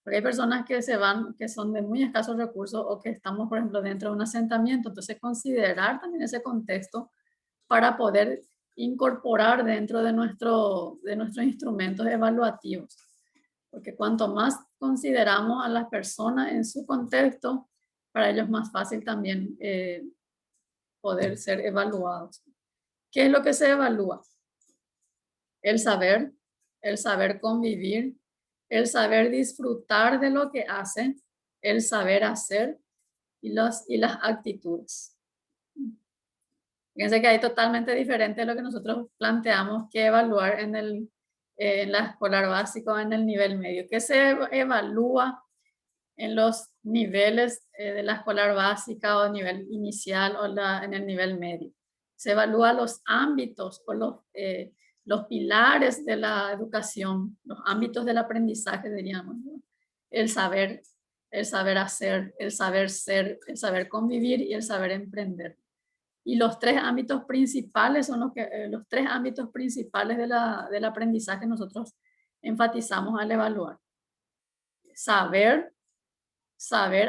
Porque hay personas que que son de muy escasos recursos o que estamos, por ejemplo, dentro de un asentamiento. Entonces, considerar también ese contexto para poder incorporar dentro de nuestros instrumentos evaluativos. Porque cuanto más consideramos a las personas en su contexto, para ellos es más fácil también poder ser evaluados. ¿Qué es lo que se evalúa? El saber convivir, el saber disfrutar de lo que hace, el saber hacer y las actitudes. Fíjense que hay totalmente diferente de lo que nosotros planteamos que evaluar en la escolar básica o en el nivel medio. ¿Qué se evalúa en los niveles de la escolar básica o nivel inicial o en el nivel medio? Se evalúa los ámbitos o los pilares de la educación, los ámbitos del aprendizaje, diríamos, ¿no? El saber hacer, el saber ser, el saber convivir y el saber emprender. Y los tres ámbitos principales son los tres ámbitos principales del aprendizaje nosotros enfatizamos al evaluar. Saber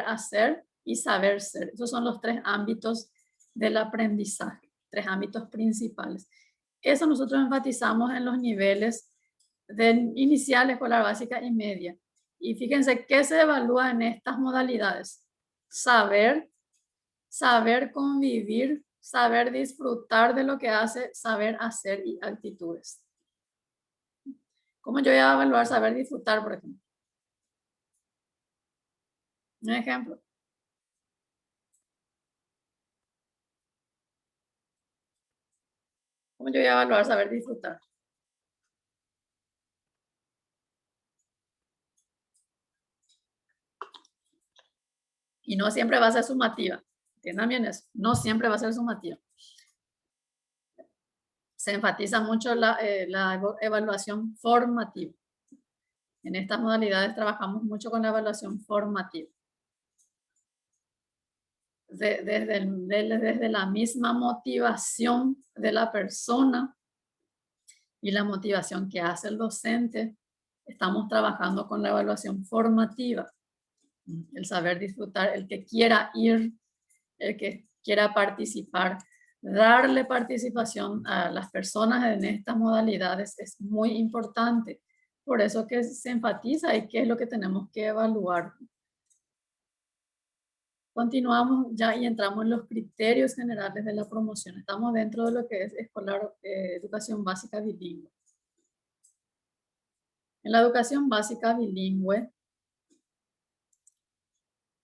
hacer y saber ser. Esos son los tres ámbitos del aprendizaje, tres ámbitos principales. Eso nosotros enfatizamos en los niveles de inicial, escolar básica y media. Y fíjense qué se evalúa en estas modalidades. Saber convivir, saber disfrutar de lo que hace, saber hacer y actitudes. ¿Cómo yo voy a evaluar saber disfrutar, por ejemplo? Un ejemplo. ¿Cómo yo voy a evaluar saber disfrutar? Y no siempre va a ser sumativa. Entiendan bien eso. No siempre va a ser sumativa. Se enfatiza mucho la evaluación formativa. En estas modalidades trabajamos mucho con la evaluación formativa. Desde la misma motivación de la persona y la motivación que hace el docente, estamos trabajando con la evaluación formativa. El saber disfrutar, el que quiera ir, el que quiera participar, darle participación a las personas en estas modalidades es muy importante. Por eso que se enfatiza y qué es lo que tenemos que evaluar. Continuamos ya y entramos en los criterios generales de la promoción. Estamos dentro de lo que es escolar, educación básica bilingüe. En la educación básica bilingüe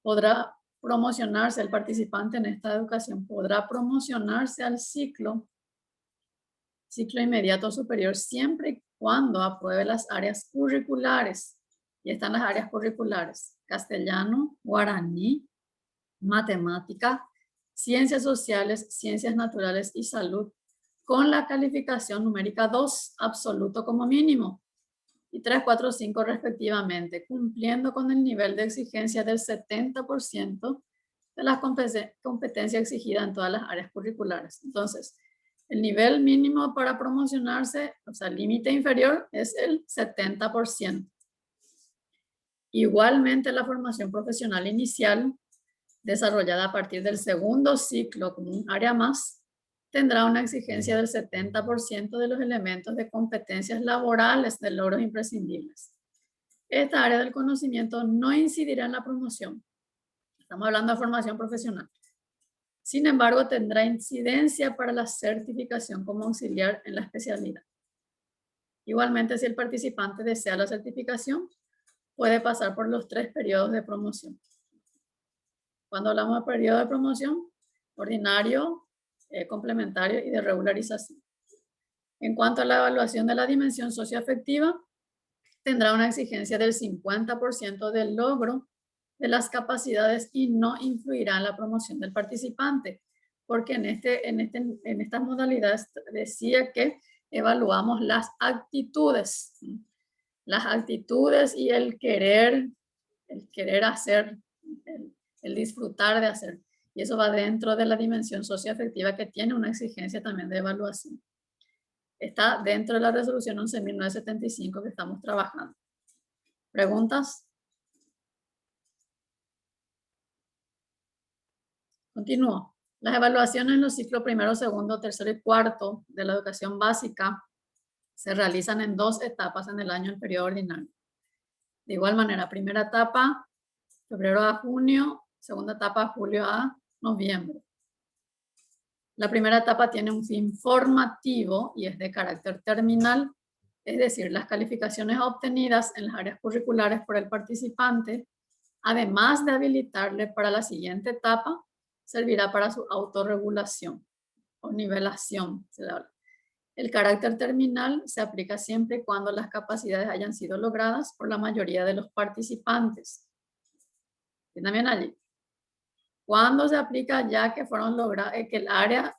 podrá promocionarse, el participante en esta educación podrá promocionarse al ciclo inmediato superior siempre y cuando apruebe las áreas curriculares. Y están las áreas curriculares: castellano, guaraní, matemática, ciencias sociales, ciencias naturales y salud, con la calificación numérica 2, absoluto como mínimo, y 3, 4, 5 respectivamente, cumpliendo con el nivel de exigencia del 70% de la competencia exigida en todas las áreas curriculares. Entonces, el nivel mínimo para promocionarse, o sea, el límite inferior, es el 70%. Igualmente, la formación profesional inicial, desarrollada a partir del segundo ciclo como un área más, tendrá una exigencia del 70% de los elementos de competencias laborales de logros imprescindibles. Esta área del conocimiento no incidirá en la promoción. Estamos hablando de formación profesional. Sin embargo, tendrá incidencia para la certificación como auxiliar en la especialidad. Igualmente, si el participante desea la certificación, puede pasar por los 3 periodos de promoción. Cuando hablamos de periodo de promoción, ordinario, complementario y de regularización. En cuanto a la evaluación de la dimensión socioafectiva, tendrá una exigencia del 50% del logro de las capacidades y no influirá en la promoción del participante, porque en estas modalidades decía que evaluamos las actitudes y el querer hacer, el disfrutar de hacer. Y eso va dentro de la dimensión socioafectiva, que tiene una exigencia también de evaluación. Está dentro de la resolución 11.975 que estamos trabajando. ¿Preguntas? Continúo. Las evaluaciones en los ciclos primero, segundo, tercero y cuarto de la educación básica se realizan en 2 etapas en el año del periodo ordinario. De igual manera, primera etapa, febrero a junio, segunda etapa, julio a noviembre. La primera etapa tiene un fin formativo y es de carácter terminal, es decir, las calificaciones obtenidas en las áreas curriculares por el participante, además de habilitarle para la siguiente etapa, servirá para su autorregulación o nivelación. El carácter terminal se aplica siempre y cuando las capacidades hayan sido logradas por la mayoría de los participantes. ¿Y también allí? ¿Cuándo se aplica ya que fueron logradas, que el área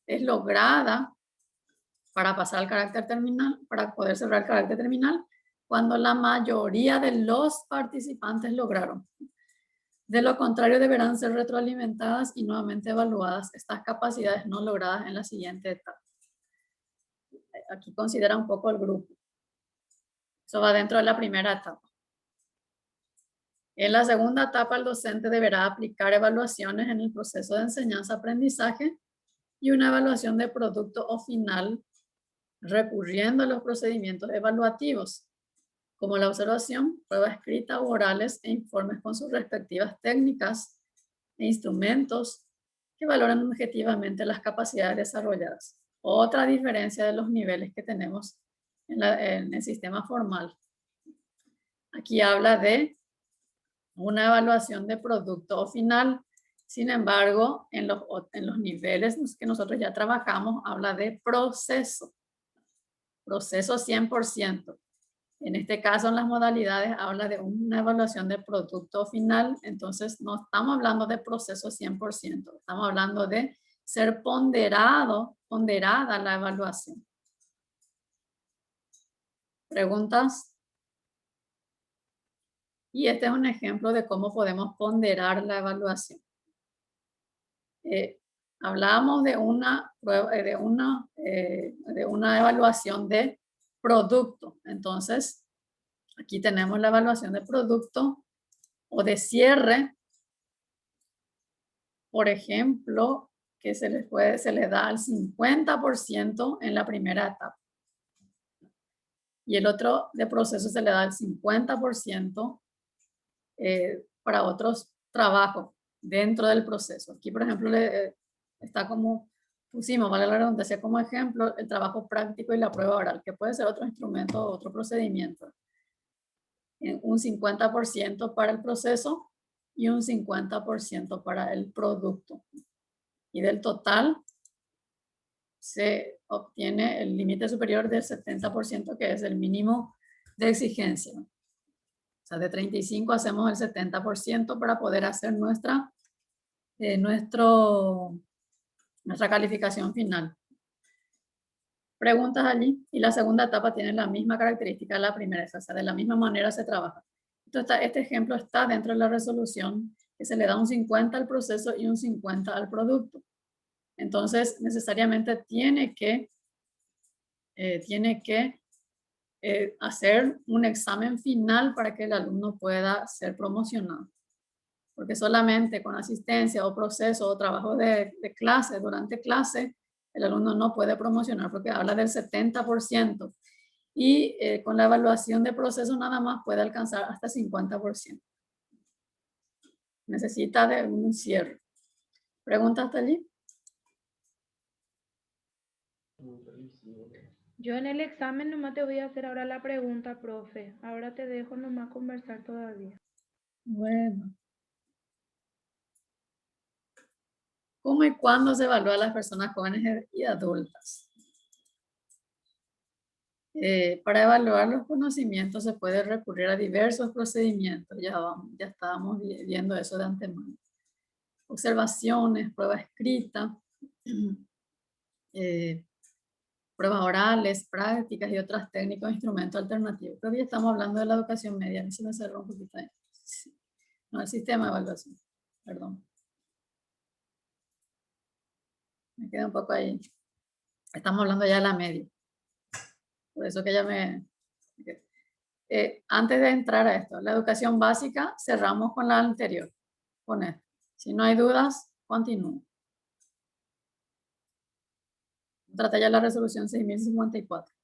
es lograda para pasar al carácter terminal, para poder cerrar el carácter terminal? Cuando la mayoría de los participantes lograron. De lo contrario, deberán ser retroalimentadas y nuevamente evaluadas estas capacidades no logradas en la siguiente etapa. Aquí considera un poco el grupo. Eso va dentro de la primera etapa. En la segunda etapa, el docente deberá aplicar evaluaciones en el proceso de enseñanza-aprendizaje y una evaluación de producto o final, recurriendo a los procedimientos evaluativos, como la observación, prueba escrita o orales e informes con sus respectivas técnicas e instrumentos que valoran objetivamente las capacidades desarrolladas. Otra diferencia de los niveles que tenemos en el sistema formal. Aquí habla de una evaluación de producto o final. Sin embargo, en los niveles que nosotros ya trabajamos, habla de proceso. Proceso 100%. En este caso, en las modalidades, habla de una evaluación de producto final, entonces no estamos hablando de proceso 100%, estamos hablando de ser ponderada la evaluación. ¿Preguntas? Y este es un ejemplo de cómo podemos ponderar la evaluación. Hablamos de una evaluación de producto. Entonces, aquí tenemos la evaluación de producto o de cierre. Por ejemplo, que se le da al 50% en la primera etapa. Y el otro de proceso se le da al 50% para otros trabajos dentro del proceso. Aquí, por ejemplo, está como pusimos, vale la redundancia, como ejemplo, el trabajo práctico y la prueba oral, que puede ser otro instrumento o otro procedimiento. Un 50% para el proceso y un 50% para el producto. Y del total se obtiene el límite superior del 70%, que es el mínimo de exigencia. O sea, de 35 hacemos el 70% para poder hacer nuestra calificación final. Preguntas allí. Y la segunda etapa tiene la misma característica de la primera, o sea, de la misma manera se trabaja. Entonces, este ejemplo está dentro de la resolución, que se le da un 50 al proceso y un 50 al producto. Entonces, necesariamente tiene que hacer un examen final para que el alumno pueda ser promocionado. Porque solamente con asistencia o proceso o trabajo de clase, durante clase, el alumno no puede promocionar porque habla del 70%. Y con la evaluación de proceso nada más puede alcanzar hasta 50%. Necesita de un cierre. ¿Preguntas hasta allí? Yo en el examen nomás te voy a hacer ahora la pregunta, profe. Ahora te dejo nomás conversar todavía. Bueno. ¿Cómo y cuándo se evalúa a las personas jóvenes y adultas? Para evaluar los conocimientos se puede recurrir a diversos procedimientos. Ya estábamos viendo eso de antemano. Observaciones, prueba escrita, pruebas orales, prácticas y otras técnicas o instrumentos alternativos. Creo que ya estamos hablando de la educación media. A mí se me cerró un poquito ahí. No, el sistema de evaluación. Perdón. Me queda un poco ahí. Estamos hablando ya de la media. Por eso que ya me... antes de entrar a esto, la educación básica, cerramos con la anterior. Con esto. Si no hay dudas, continúo. Trata ya la resolución 6054.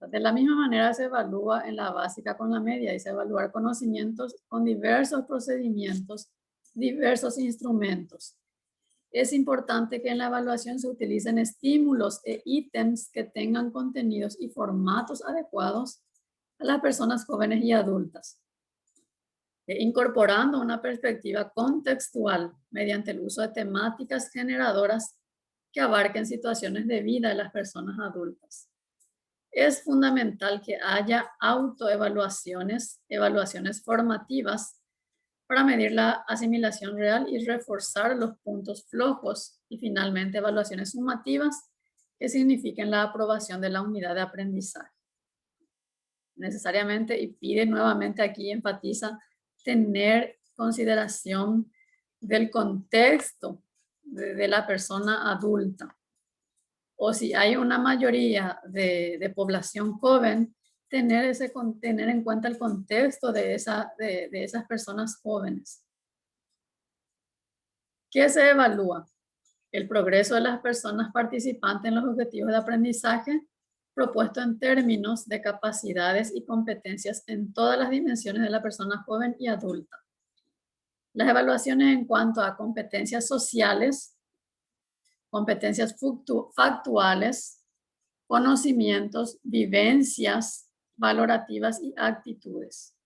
De la misma manera se evalúa en la básica con la media y se evaluar conocimientos con diversos procedimientos, diversos instrumentos. Es importante que en la evaluación se utilicen estímulos e ítems que tengan contenidos y formatos adecuados a las personas jóvenes y adultas, incorporando una perspectiva contextual mediante el uso de temáticas generadoras que abarquen situaciones de vida de las personas adultas. Es fundamental que haya autoevaluaciones, evaluaciones formativas para medir la asimilación real y reforzar los puntos flojos, y finalmente evaluaciones sumativas que signifiquen la aprobación de la unidad de aprendizaje. Necesariamente, y pide nuevamente aquí, enfatiza, tener consideración del contexto de la persona adulta. O si hay una mayoría de población joven, tener en cuenta el contexto de esas personas jóvenes. ¿Qué se evalúa? El progreso de las personas participantes en los objetivos de aprendizaje propuesto en términos de capacidades y competencias en todas las dimensiones de la persona joven y adulta. Las evaluaciones en cuanto a competencias sociales, competencias factuales, conocimientos, vivencias valorativas y actitudes.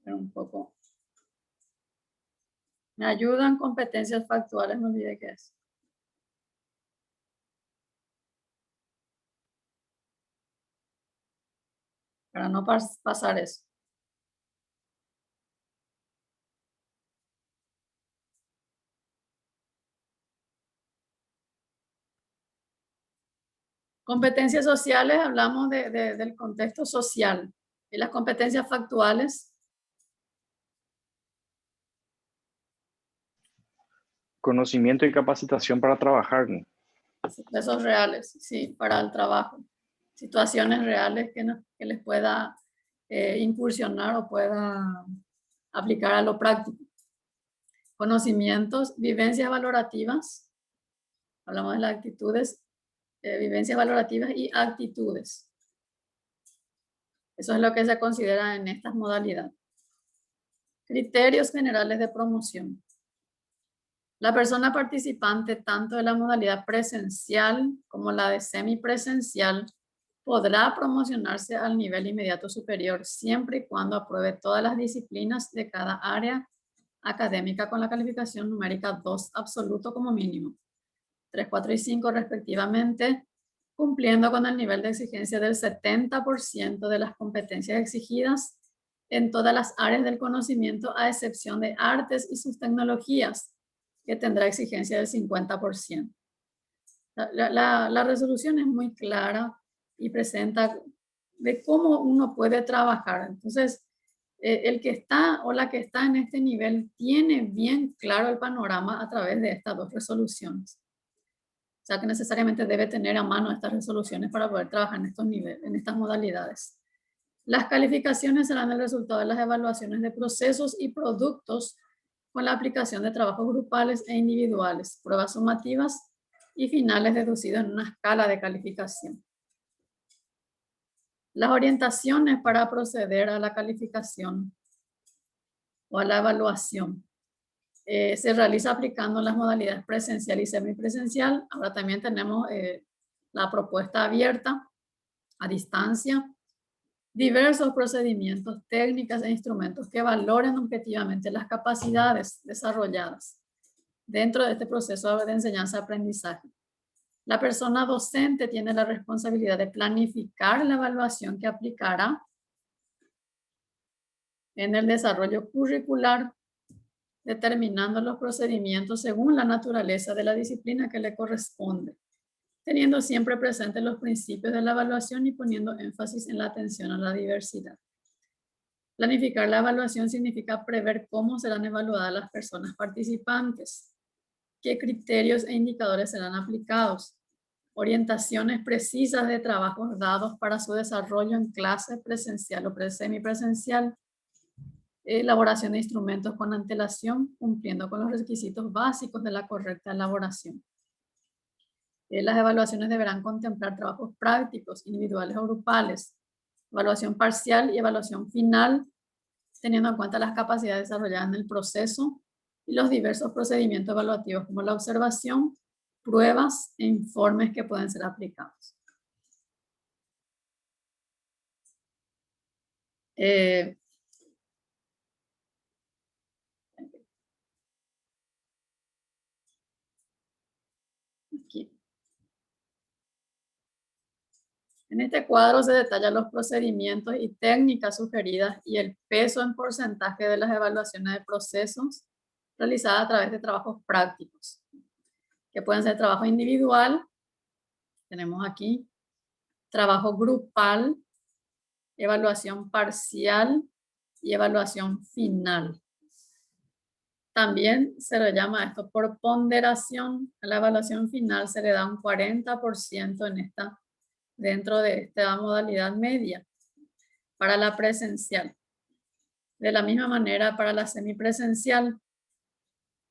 Un poco. ¿Me ayudan competencias factuales? No olvidé qué es. para no pasar eso. Competencias sociales, hablamos del contexto social. Y las competencias factuales. Conocimiento y capacitación para trabajar, ¿no? Esos reales, sí, para el trabajo. Situaciones reales que les pueda incursionar o pueda aplicar a lo práctico. Conocimientos, vivencias valorativas. Hablamos de las actitudes, vivencias valorativas y actitudes. Eso es lo que se considera en estas modalidades. Criterios generales de promoción. La persona participante, tanto de la modalidad presencial como la de semipresencial, podrá promocionarse al nivel inmediato superior siempre y cuando apruebe todas las disciplinas de cada área académica con la calificación numérica 2 absoluto como mínimo, 3, 4 y 5 respectivamente, cumpliendo con el nivel de exigencia del 70% de las competencias exigidas en todas las áreas del conocimiento, a excepción de artes y sus tecnologías, que tendrá exigencia del 50%. La resolución es muy clara y presenta de cómo uno puede trabajar. Entonces, el que está o la que está en este nivel tiene bien claro el panorama a través de estas dos resoluciones. O sea que necesariamente debe tener a mano estas resoluciones para poder trabajar en estos niveles, en estas modalidades. Las calificaciones serán el resultado de las evaluaciones de procesos y productos con la aplicación de trabajos grupales e individuales, pruebas sumativas y finales deducidos en una escala de calificación. Las orientaciones para proceder a la calificación o a la evaluación se realiza aplicando las modalidades presencial y semipresencial. Ahora también tenemos la propuesta abierta a distancia, diversos procedimientos, técnicas e instrumentos que valoren objetivamente las capacidades desarrolladas dentro de este proceso de enseñanza-aprendizaje. La persona docente tiene la responsabilidad de planificar la evaluación que aplicará en el desarrollo curricular, determinando los procedimientos según la naturaleza de la disciplina que le corresponde, teniendo siempre presentes los principios de la evaluación y poniendo énfasis en la atención a la diversidad. Planificar la evaluación significa prever cómo serán evaluadas las personas participantes, qué criterios e indicadores serán aplicados, orientaciones precisas de trabajos dados para su desarrollo en clase presencial o semipresencial, elaboración de instrumentos con antelación, cumpliendo con los requisitos básicos de la correcta elaboración. Las evaluaciones deberán contemplar trabajos prácticos, individuales o grupales, evaluación parcial y evaluación final, teniendo en cuenta las capacidades desarrolladas en el proceso y los diversos procedimientos evaluativos como la observación, pruebas e informes que pueden ser aplicados. Aquí. En este cuadro se detallan los procedimientos y técnicas sugeridas y el peso en porcentaje de las evaluaciones de procesos realizadas a través de trabajos prácticos, que pueden ser trabajo individual, tenemos aquí, trabajo grupal, evaluación parcial y evaluación final. También se le llama esto por ponderación. A la evaluación final se le da un 40% dentro de esta modalidad media para la presencial. De la misma manera para la semipresencial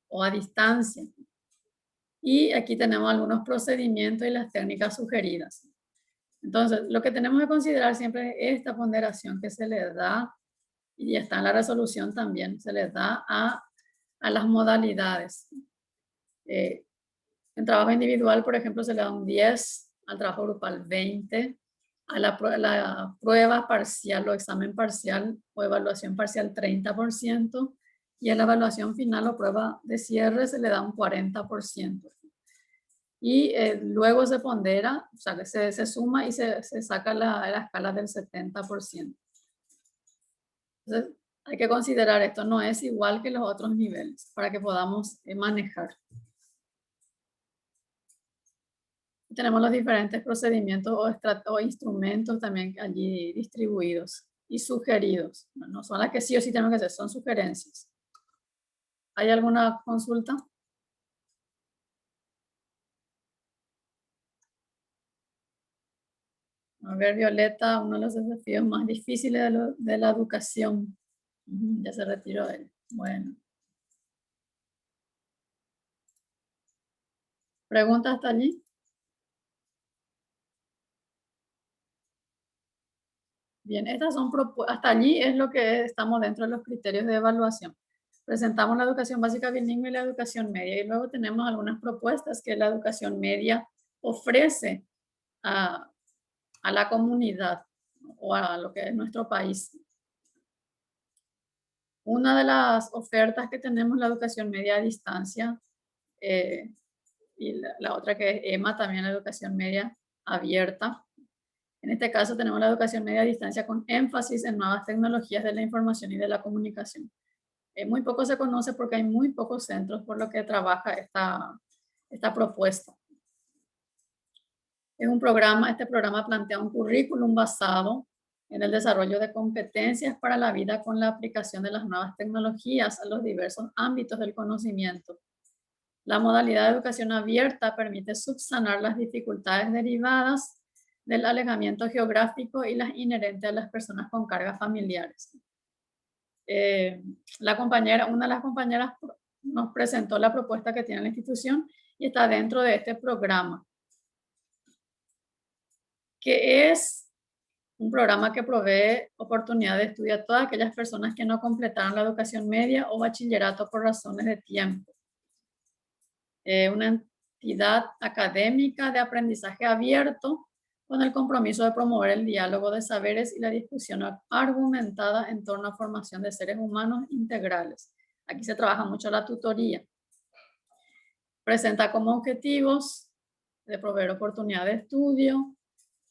o a distancia. Y aquí tenemos algunos procedimientos y las técnicas sugeridas. Entonces, lo que tenemos que considerar siempre es esta ponderación que se le da, y está en la resolución también, se le da a las modalidades. En trabajo individual, por ejemplo, se le da un 10, al trabajo grupal 20, a la prueba parcial o examen parcial o evaluación parcial 30%, y a la evaluación final o prueba de cierre se le da un 40%. y luego se pondera, o sea, que se suma y se saca la escala del 70%. Entonces, hay que considerar esto, no es igual que los otros niveles para que podamos manejar. Tenemos los diferentes procedimientos o instrumentos también allí distribuidos y sugeridos. No son las que sí o sí tenemos que hacer, son sugerencias. ¿Hay alguna consulta? A ver, Violeta, uno de los desafíos más difíciles de la educación. Ya se retiró él. Bueno. ¿Preguntas hasta allí? Bien, estas son hasta allí es lo que estamos dentro de los criterios de evaluación. Presentamos la educación básica bilingüe y la educación media y luego tenemos algunas propuestas que la educación media ofrece a la comunidad o a lo que es nuestro país. Una de las ofertas que tenemos es la educación media a distancia y la otra que es EMA, también la educación media abierta. En este caso tenemos la educación media a distancia con énfasis en nuevas tecnologías de la información y de la comunicación. Muy poco se conoce porque hay muy pocos centros por lo que trabaja esta propuesta. Es un programa, este programa plantea un currículum basado en el desarrollo de competencias para la vida con la aplicación de las nuevas tecnologías a los diversos ámbitos del conocimiento. La modalidad de educación abierta permite subsanar las dificultades derivadas del alejamiento geográfico y las inherentes a las personas con cargas familiares. Una de las compañeras nos presentó la propuesta que tiene la institución y está dentro de este programa, que es un programa que provee oportunidad de estudio a todas aquellas personas que no completaron la educación media o bachillerato por razones de tiempo. Una entidad académica de aprendizaje abierto con el compromiso de promover el diálogo de saberes y la discusión argumentada en torno a formación de seres humanos integrales. Aquí se trabaja mucho la tutoría. Presenta como objetivos de proveer oportunidad de estudio,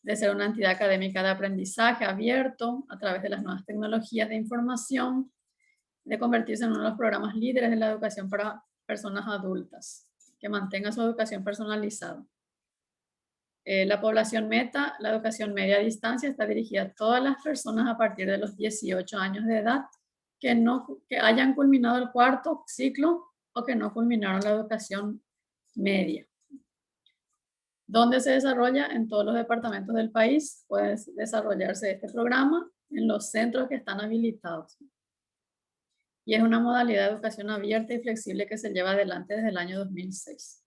de ser una entidad académica de aprendizaje abierto a través de las nuevas tecnologías de información, de convertirse en uno de los programas líderes de la educación para personas adultas, que mantenga su educación personalizada. La población meta, la educación media a distancia, está dirigida a todas las personas a partir de los 18 años de edad que hayan culminado el cuarto ciclo o que no culminaron la educación media. ¿Dónde se desarrolla? En todos los departamentos del país puede desarrollarse este programa en los centros que están habilitados. Y es una modalidad de educación abierta y flexible que se lleva adelante desde el año 2006.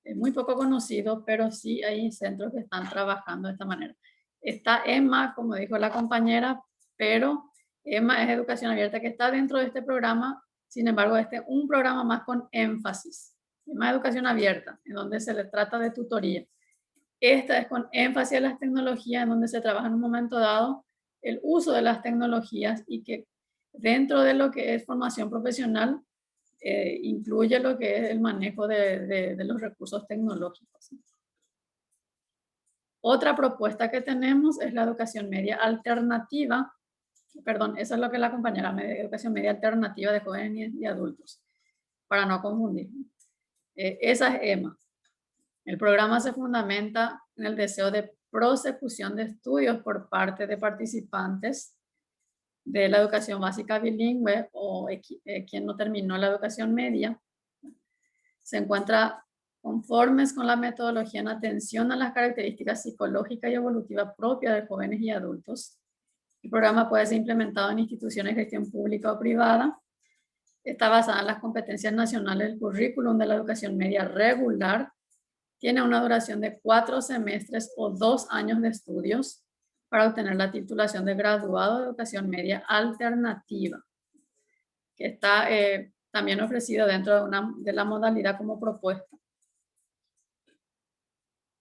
Es muy poco conocido, pero sí hay centros que están trabajando de esta manera. Está EMA, como dijo la compañera, pero EMA es educación abierta que está dentro de este programa. Sin embargo, este es un programa más con énfasis. EMA educación abierta, en donde se le trata de tutoría. Esta es con énfasis en las tecnologías, en donde se trabaja en un momento dado el uso de las tecnologías y que dentro de lo que es formación profesional, incluye lo que es el manejo de los recursos tecnológicos. Otra propuesta que tenemos es la educación media alternativa. Perdón, eso es lo que la compañera educación media alternativa de jóvenes y adultos, para no confundir. Esa es EMA. El programa se fundamenta en el deseo de prosecución de estudios por parte de participantes de la educación básica bilingüe o quien no terminó la educación media, se encuentra conformes con la metodología en atención a las características psicológicas y evolutivas propias de jóvenes y adultos. El programa puede ser implementado en instituciones de gestión pública o privada. Está basada en las competencias nacionales del currículum de la educación media regular. Tiene una duración de 4 semestres o 2 años de estudios para obtener la titulación de graduado de educación media alternativa, que está también ofrecido dentro de la modalidad como propuesta.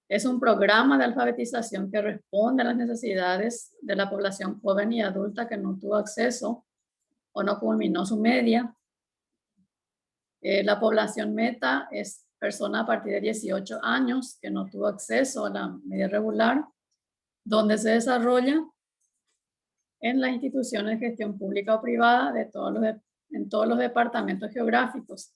Es un programa de alfabetización que responde a las necesidades de la población joven y adulta que no tuvo acceso o no culminó su media. La población meta es persona a partir de 18 años que no tuvo acceso a la media regular, donde se desarrolla en las instituciones de gestión pública o privada en todos los departamentos geográficos,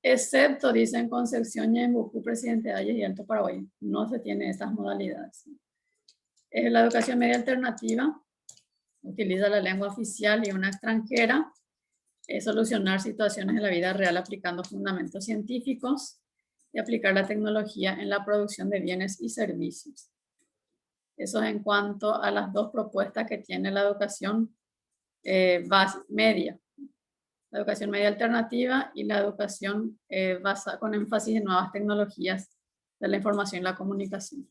excepto, dicen, Concepción, Ñembucú, Presidente Hayes y Alto Paraguay. No se tiene estas modalidades. Es la educación media alternativa, utiliza la lengua oficial y una extranjera, es solucionar situaciones en la vida real aplicando fundamentos científicos y aplicar la tecnología en la producción de bienes y servicios. Eso es en cuanto a las dos propuestas que tiene la educación media. La educación media alternativa y la educación con énfasis en nuevas tecnologías de la información y la comunicación.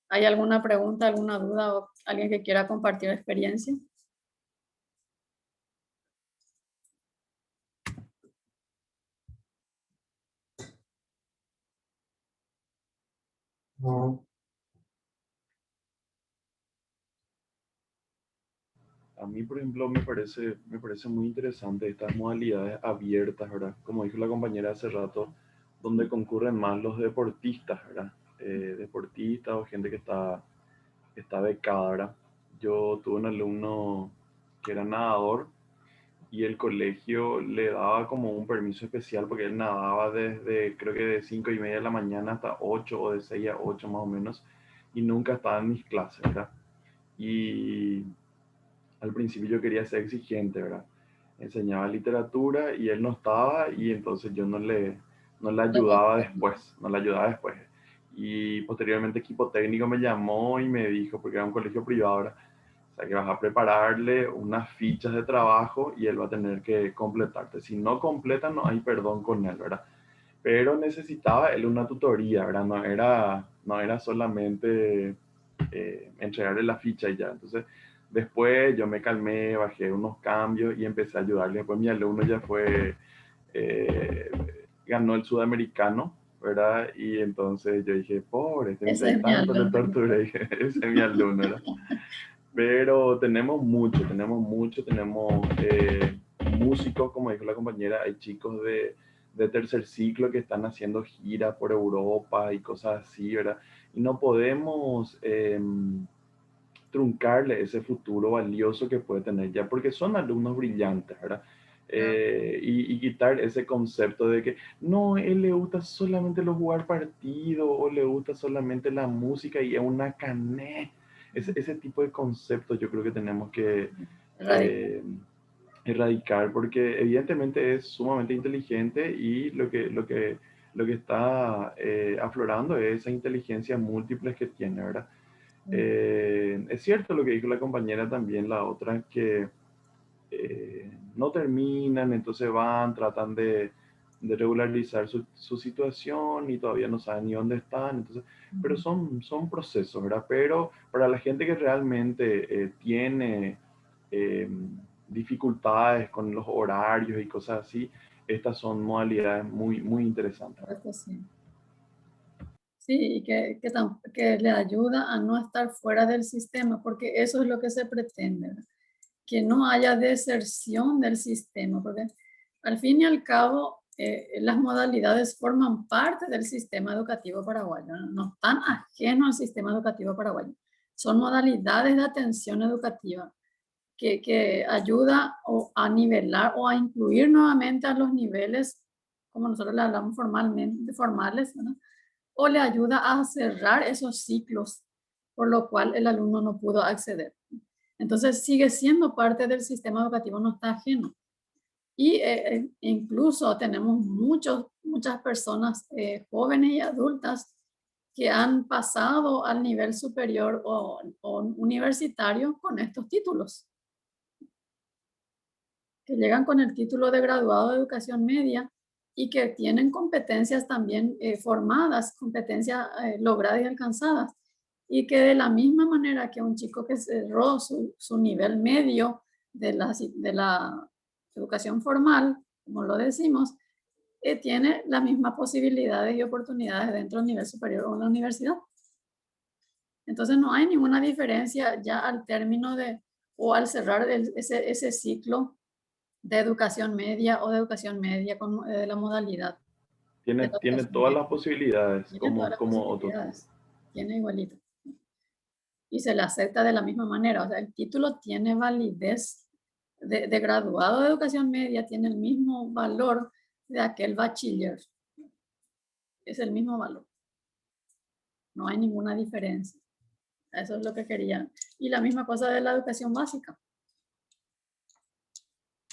¿Hay alguna pregunta, alguna duda o alguien que quiera compartir experiencia? No. A mí, por ejemplo, me parece muy interesante estas modalidades abiertas, ¿verdad? Como dijo la compañera hace rato, donde concurren más los deportistas, ¿verdad? Deportistas o gente que está becada, ¿verdad? Yo tuve un alumno que era nadador y el colegio le daba como un permiso especial porque él nadaba desde, creo que de 5:30 de la mañana hasta 8 o de 6 a 8 más o menos, y nunca estaba en mis clases, ¿verdad? Y al principio yo quería ser exigente, ¿verdad? Enseñaba literatura y él no estaba y entonces yo no le ayudaba después, Y posteriormente equipo técnico me llamó y me dijo, porque era un colegio privado, ¿verdad? O sea que vas a prepararle unas fichas de trabajo y él va a tener que completarte. Si no completa, no hay perdón con él, ¿verdad? Pero necesitaba él una tutoría, ¿verdad? No era solamente entregarle la ficha y ya. Entonces, después yo me calmé, bajé unos cambios y empecé a ayudarle. Después mi alumno ya ganó el sudamericano, ¿verdad? Y entonces yo dije, pobre, Ese es mi tanto le alumno. torturé. Dije, ese es mi alumno, ¿verdad? Pero tenemos músicos, como dijo la compañera, hay chicos de tercer ciclo que están haciendo gira por Europa y cosas así, ¿verdad? Y no podemos truncarle ese futuro valioso que puede tener ya, porque son alumnos brillantes, ¿verdad? Y quitar ese concepto de que no, él le gusta solamente los jugar partido o le gusta solamente la música y es una cané. Ese tipo de conceptos yo creo que tenemos que erradicar porque evidentemente es sumamente inteligente y lo que está aflorando es esa inteligencia múltiple que tiene, ¿verdad? Es cierto lo que dijo la compañera también, la otra, que no terminan, entonces tratan de regularizar su situación y todavía no saben ni dónde están, entonces, pero son procesos, ¿verdad? Pero para la gente que realmente tiene dificultades con los horarios y cosas así, estas son modalidades muy, muy interesantes. Sí, y que le ayuda a no estar fuera del sistema, porque eso es lo que se pretende, ¿verdad? Que no haya deserción del sistema, porque al fin y al cabo las modalidades forman parte del sistema educativo paraguayo, no están ajenos al sistema educativo paraguayo, son modalidades de atención educativa que ayuda a nivelar o a incluir nuevamente a los niveles, como nosotros le hablamos formales, ¿verdad? O le ayuda a cerrar esos ciclos por lo cual el alumno no pudo acceder. Entonces sigue siendo parte del sistema educativo, no está ajeno. Y incluso tenemos muchas personas jóvenes y adultas que han pasado al nivel superior o universitario con estos títulos. Que llegan con el título de graduado de educación media y que tienen competencias también formadas, competencias logradas y alcanzadas. Y que de la misma manera que un chico que cerró su nivel medio de la educación formal, como lo decimos, tiene las mismas posibilidades y oportunidades dentro del nivel superior o en la universidad. Entonces no hay ninguna diferencia ya al término o al cerrar ese ciclo de educación media o de educación media con la modalidad Tiene todas las posibilidades como otro. Tiene igualito. Y se le acepta de la misma manera. O sea, el título tiene validez de graduado de educación media, tiene el mismo valor de aquel bachiller. Es el mismo valor. No hay ninguna diferencia. Eso es lo que quería. Y la misma cosa de la educación básica.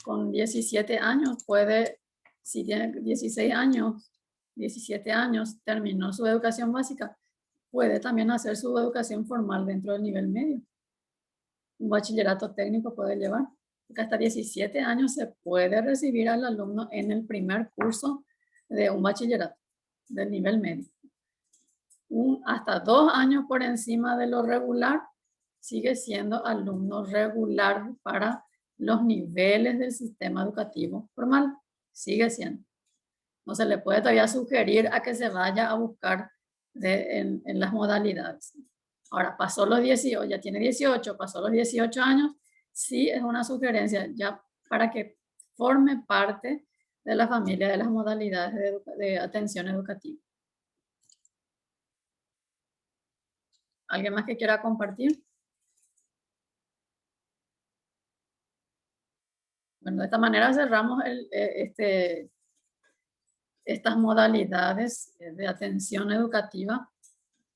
Con 17 años puede, si tiene 16 años, 17 años, terminó su educación básica, puede también hacer su educación formal dentro del nivel medio. Un bachillerato técnico puede llevar. Porque hasta 17 años se puede recibir al alumno en el primer curso de un bachillerato del nivel medio. Hasta 2 años por encima de lo regular, sigue siendo alumno regular para los niveles del sistema educativo formal. Sigue siendo. No se le puede todavía sugerir a que se vaya a buscar en las modalidades. Ahora, pasó los 18, ya tiene 18, pasó los 18 años, sí es una sugerencia ya para que forme parte de la familia de las modalidades de atención educativa. ¿Alguien más que quiera compartir? Bueno, de esta manera cerramos estas modalidades de atención educativa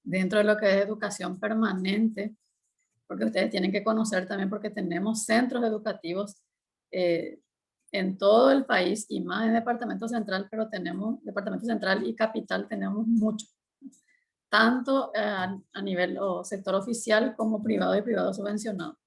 dentro de lo que es educación permanente, porque ustedes tienen que conocer también porque tenemos centros educativos en todo el país y más en Departamento Central, pero tenemos Departamento Central y Capital, tenemos mucho, tanto a nivel sector oficial como privado y privado subvencionado.